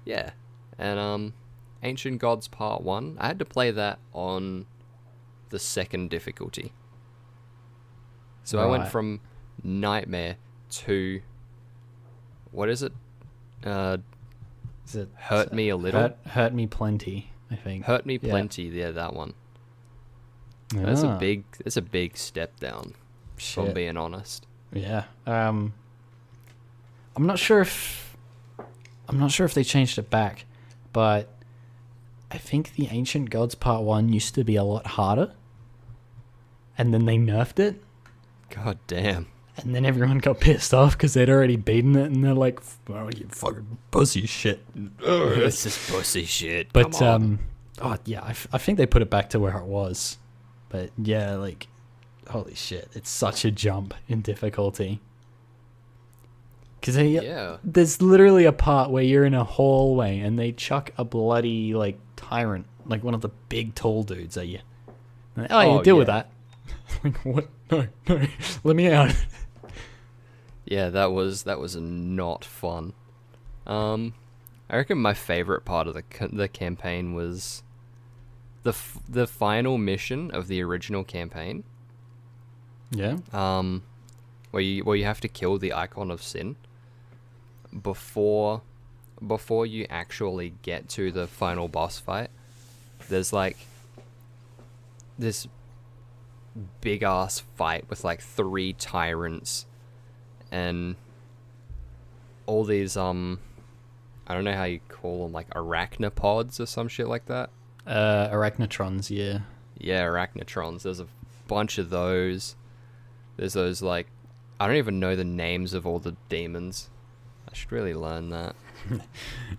Yeah. And Ancient Gods Part 1, I had to play that on the second difficulty. So I went from Nightmare to... What is it? Is it Hurt Me a Little? Hurt Me Plenty, I think. Hurt Me Plenty, yeah, that one. That's a big step down, if I'm being honest. Yeah. I'm not sure if they changed it back, but I think the Ancient Gods Part 1 used to be a lot harder. And then they nerfed it. God damn. And then everyone got pissed off because they'd already beaten it, and they're like, "Oh, you fucking pussy shit." This is pussy shit. But come on. I think they put it back to where it was. But yeah, like, holy shit, it's such a jump in difficulty. Because there's literally a part where you're in a hallway and they chuck a bloody like tyrant, like one of the big tall dudes at you. And you deal with that. Like, what? No, let me out. Yeah, that was not fun. I reckon my favorite part of the campaign was the final mission of the original campaign. Yeah. Where you have to kill the Icon of Sin before you actually get to the final boss fight. There's like this big ass fight with like 3 tyrants and all these I don't know how you call them, like arachnopods or some shit like that. Arachnotrons, yeah. Yeah, arachnotrons. There's a bunch of those. There's those like, I don't even know the names of all the demons. I should really learn that.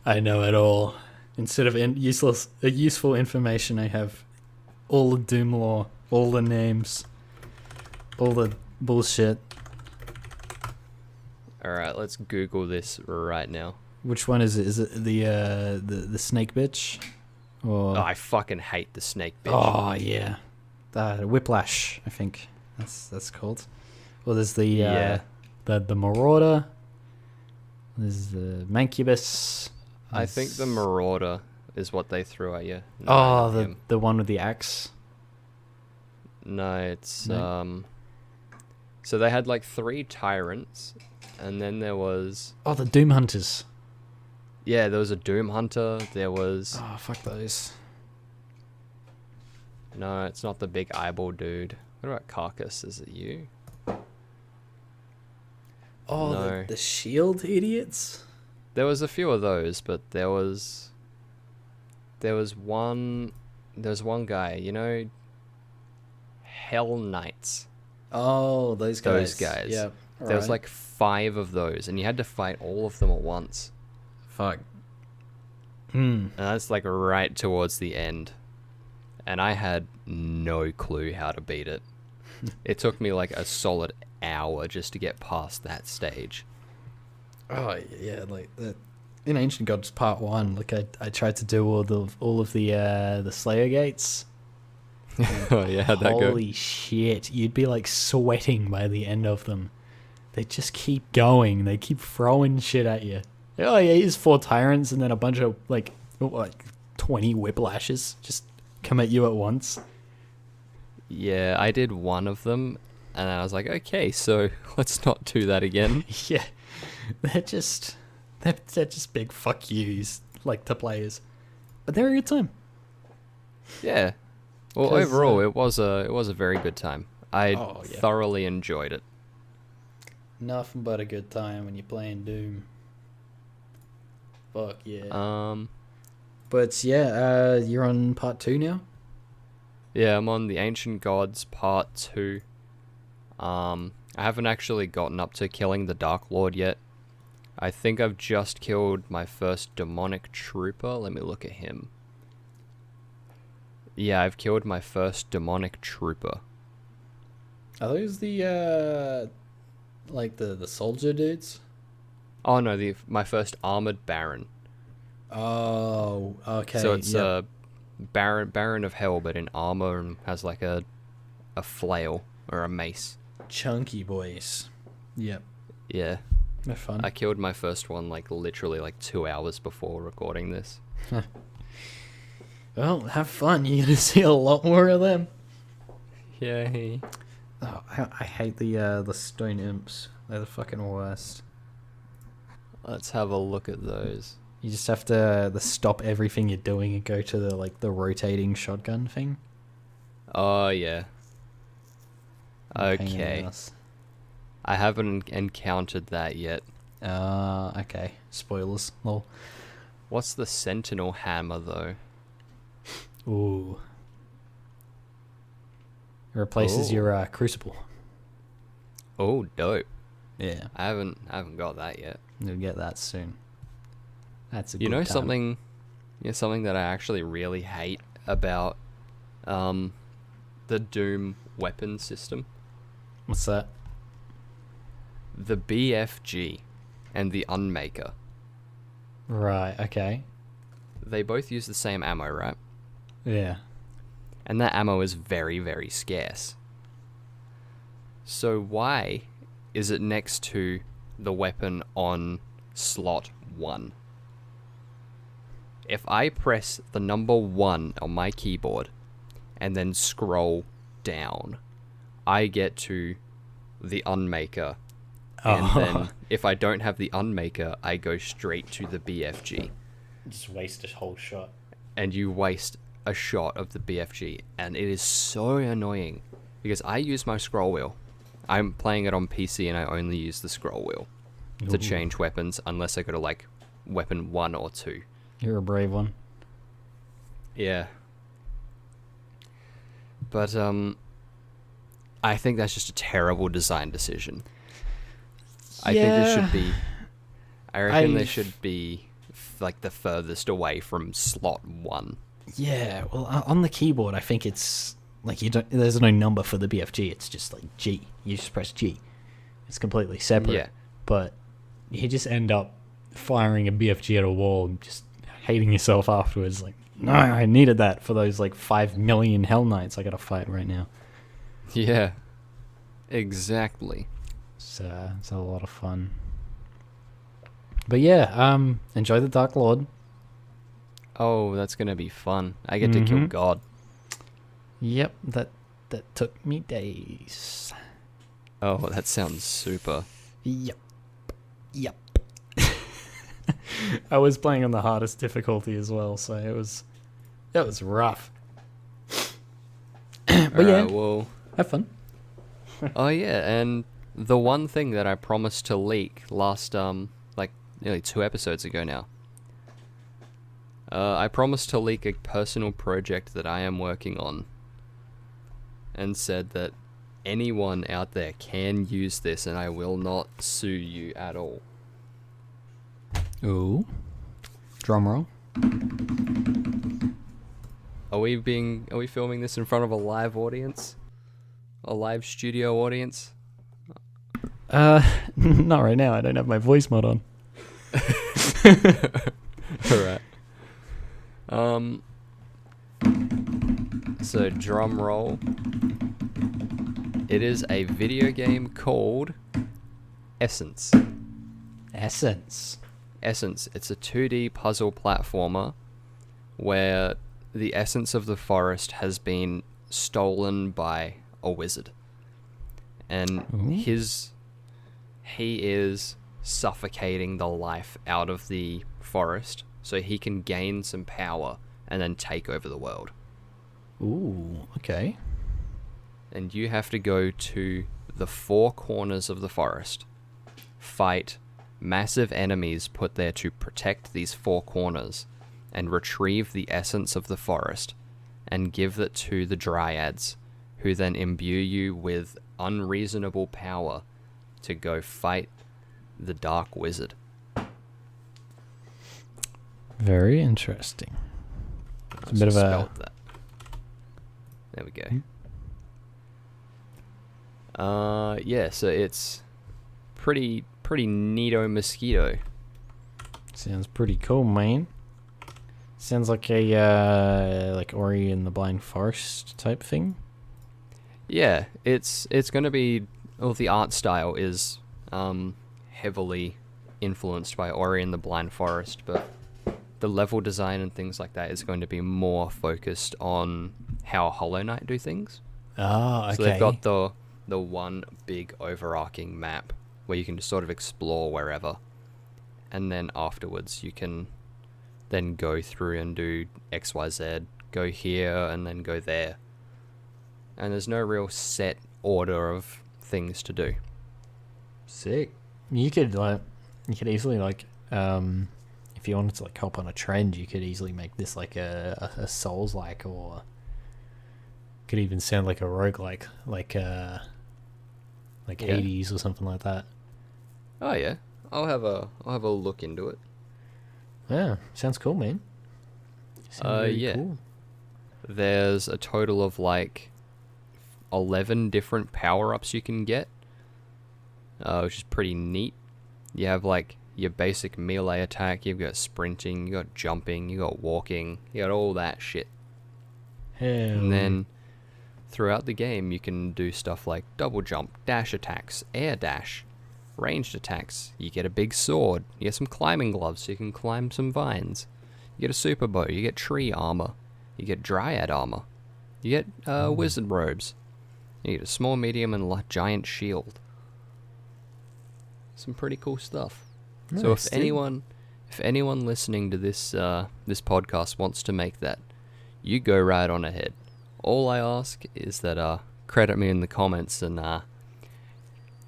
I know it all. Instead of useful information, I have all the Doom lore, all the names, all the bullshit. Alright, let's Google this right now. Which one is it? Is it the snake bitch? Or... Oh, I fucking hate the snake bitch. Oh, yeah. Whiplash, I think that's called. Well, there's the Marauder. There's the Mancubus. I think the Marauder is what they threw at you. No, the one with the axe. No, it's so they had like 3 tyrants, and then there was the Doom Hunters. Yeah, there was a Doom Hunter. There was fuck those. No, it's not the big eyeball dude. What about Carcass? Is it you? Oh, no. The shield idiots? There was a few of those, but there was one guy, you know, Hell Knights. Oh, those guys. Yeah. There was like 5 of those, and you had to fight all of them at once. Fuck. And that's like right towards the end. And I had no clue how to beat it. It took me like a solid hour just to get past that stage. Oh yeah, like in Ancient Gods Part 1, like I tried to do all of the Slayer gates. Oh yeah, that go. Holy shit, you'd be like sweating by the end of them. They just keep going. They keep throwing shit at you. Oh yeah, here's 4 tyrants and then a bunch of like 20 whiplashes just come at you at once. Yeah, I did one of them, and I was like, okay, so let's not do that again. Yeah, they're just big fuck yous, like, to players, but they're a good time. Yeah, well, overall, it was a very good time. I thoroughly enjoyed it. Nothing but a good time when you're playing Doom. Fuck yeah. But yeah, you're on part 2 now? Yeah, I'm on the Ancient Gods Part 2. I I haven't actually gotten up to killing the Dark Lord yet. I think I've just killed my first demonic trooper. Let me look at him. Yeah, I've killed my first demonic trooper. Are those the like the soldier dudes? Oh no, my first armored baron. Oh, okay. So it's a baron of hell, but in armor and has like a flail or a mace. Chunky boys. Yep. Yeah. They're fun. I killed my first one like literally like 2 hours before recording this. Well, have fun. You're gonna see a lot more of them. Yay. Oh, I hate the stone imps. They're the fucking worst. Let's have a look at those. You just have to stop everything you're doing and go to the rotating shotgun thing. Oh yeah. Pain in the Okay. ass. I haven't encountered that yet. Okay. Spoilers. Lol. What's the sentinel hammer though? Ooh. It replaces Ooh. your crucible. Oh, dope. Yeah. I haven't got that yet. You'll get that soon. That's a You good know time. something something that I actually really hate about the Doom weapon system? What's that? The BFG and the Unmaker. Right, okay. They both use the same ammo, right? Yeah. And that ammo is very, very scarce. So why is it next to the weapon on slot 1? If I press the number 1 on my keyboard and then scroll down, I get to the Unmaker. And then if I don't have the Unmaker, I go straight to the BFG. Just waste a whole shot. And you waste a shot of the BFG. And it is so annoying because I use my scroll wheel. I'm playing it on PC and I only use the scroll wheel to change weapons unless I go to like weapon 1 or 2. You're a brave one. Yeah. But I think that's just a terrible design decision. I think there should be... I reckon they should be like the furthest away from slot 1. Yeah, well, on the keyboard, I think it's like there's no number for the BFG. It's just like G. You just press G. It's completely separate. Yeah. But you just end up firing a BFG at a wall and just hating yourself afterwards. Like, no, I needed that for those like 5 million Hell Knights I gotta fight right now. Yeah. Exactly. It's a lot of fun. But yeah, enjoy the Dark Lord. Oh, that's gonna be fun. I get to kill God. Yep, that took me days. Oh, that sounds super. Yep. I was playing on the hardest difficulty as well, so it was rough. But Alright, well, have fun. oh yeah, and the one thing that I promised to leak last like nearly 2 episodes ago now. I promised to leak a personal project that I am working on, and said that anyone out there can use this and I will not sue you at all. Ooh. Drum roll. Are we filming this in front of a live audience? A live studio audience? Not right now. I don't have my voice mod on. Alright. So drum roll. It is a video game called Essence. Essence. Essence. It's a 2D puzzle platformer where the essence of the forest has been stolen by a wizard. And he is suffocating the life out of the forest so he can gain some power and then take over the world. Ooh, okay. And you have to go to the 4 corners of the forest, fight massive enemies put there to protect these 4 corners, and retrieve the essence of the forest and give it to the dryads, who then imbue you with unreasonable power to go fight the Dark Wizard. Very interesting. It's a I bit of spelled a... that. There we go. Yeah, so it's pretty neato mosquito. Sounds pretty cool, man. Sounds like a like Ori and the Blind Forest type thing. Yeah, it's going to be... Well, the art style is heavily influenced by Ori and the Blind Forest, but the level design and things like that is going to be more focused on how Hollow Knight do things. Oh, okay. So they've got the one big overarching map where you can just sort of explore wherever, and then afterwards you can then go through and do XYZ, go here and then go there. And there's no real set order of things to do. Sick. You could easily if you wanted to like hop on a trend, you could easily make this like a Souls-like, or could even sound like a roguelike, like Hades or something like that. Oh yeah, I'll have a look into it. Yeah, sounds cool, man. Sounds very yeah. cool. There's a total of like 11 different power-ups you can get, which is pretty neat. You have like your basic melee attack, you've got sprinting, you got jumping, you got walking, you got all that shit. Hell. And then throughout the game you can do stuff like double jump, dash attacks, air dash, ranged attacks. You get a big sword, you get some climbing gloves so you can climb some vines. You get a super bow, you get tree armor, you get dryad armor, you get wizard robes, you get a small, medium, and giant shield. Some pretty cool stuff. Nice, so if dude. anyone listening to this this podcast wants to make that, you go right on ahead. All I ask is that credit me in the comments and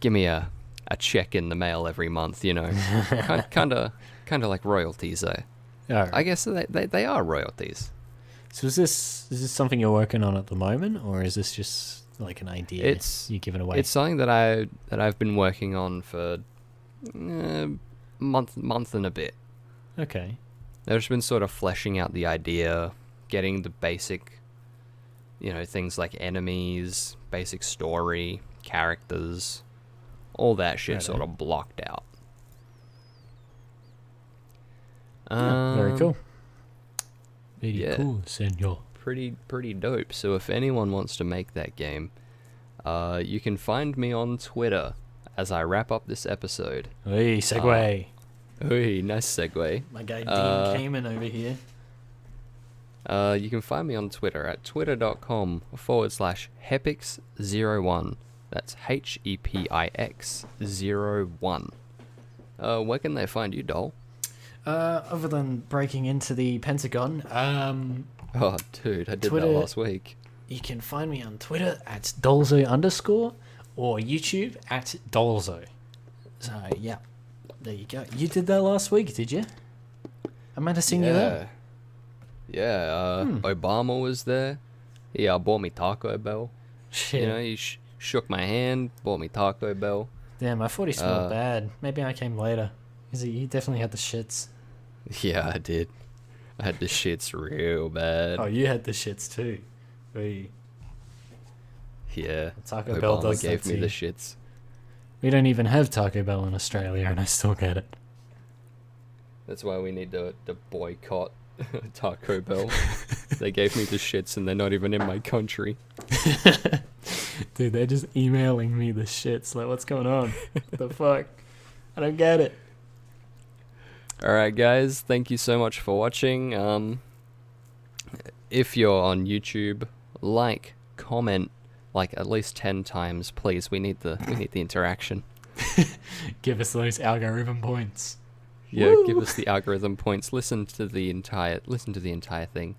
give me a check in the mail every month. You know, kind of like royalties though. Oh. I guess they are royalties. So is this something you're working on at the moment, or is this just like an idea you're giving away? It's something that I've been working on for month and a bit. Okay. I've just been sort of fleshing out the idea, getting the basic, things like enemies, basic story, characters, all that shit sort of blocked out. Very cool. Very cool, senor. Pretty dope. So if anyone wants to make that game, you can find me on Twitter as I wrap up this episode. Hey, segue. Hey, nice segue. My guy Dean Kamen over here. You can find me on Twitter at twitter.com/Hepix01. That's HEPIX01. Where can they find you, doll? Other than breaking into the Pentagon, Oh, dude, I did Twitter, that last week. You can find me on Twitter at Dolzo_ or YouTube at Dolzo. So, yeah. There you go. You did that last week, did you? I might have seen you there. Yeah, Obama was there. He bought me Taco Bell. Shit. He shook my hand, bought me Taco Bell. Damn, I thought he smelled bad. Maybe I came later. Because he definitely had the shits. Yeah, I did. I had the shits real bad. Oh, you had the shits too. We Yeah. Taco Bell does gave that me too. the shits. We don't even have Taco Bell in Australia, and I still get it. That's why we need to boycott Taco Bell. They gave me the shits and they're not even in my country. Dude, they're just emailing me the shits. Like, what's going on? What the fuck? I don't get it. Alright guys, thank you so much for watching. If you're on YouTube, comment at least 10 times, please. We need the interaction. Give us those algorithm points. Yeah, Woo! give us the algorithm points. Listen to the entire thing.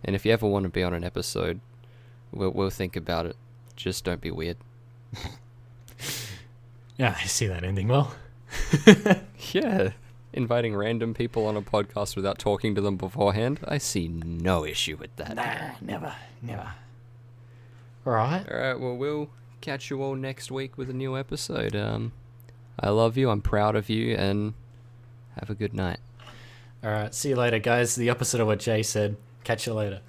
And if you ever want to be on an episode, we'll think about it. Just don't be weird. Yeah, I see that ending well. Yeah. Inviting random people on a podcast without talking to them beforehand, I see no issue with that. Nah, never. All right. All right. Well, we'll catch you all next week with a new episode. I love you. I'm proud of you, and have a good night. All right. See you later, guys. The opposite of what Jay said. Catch you later.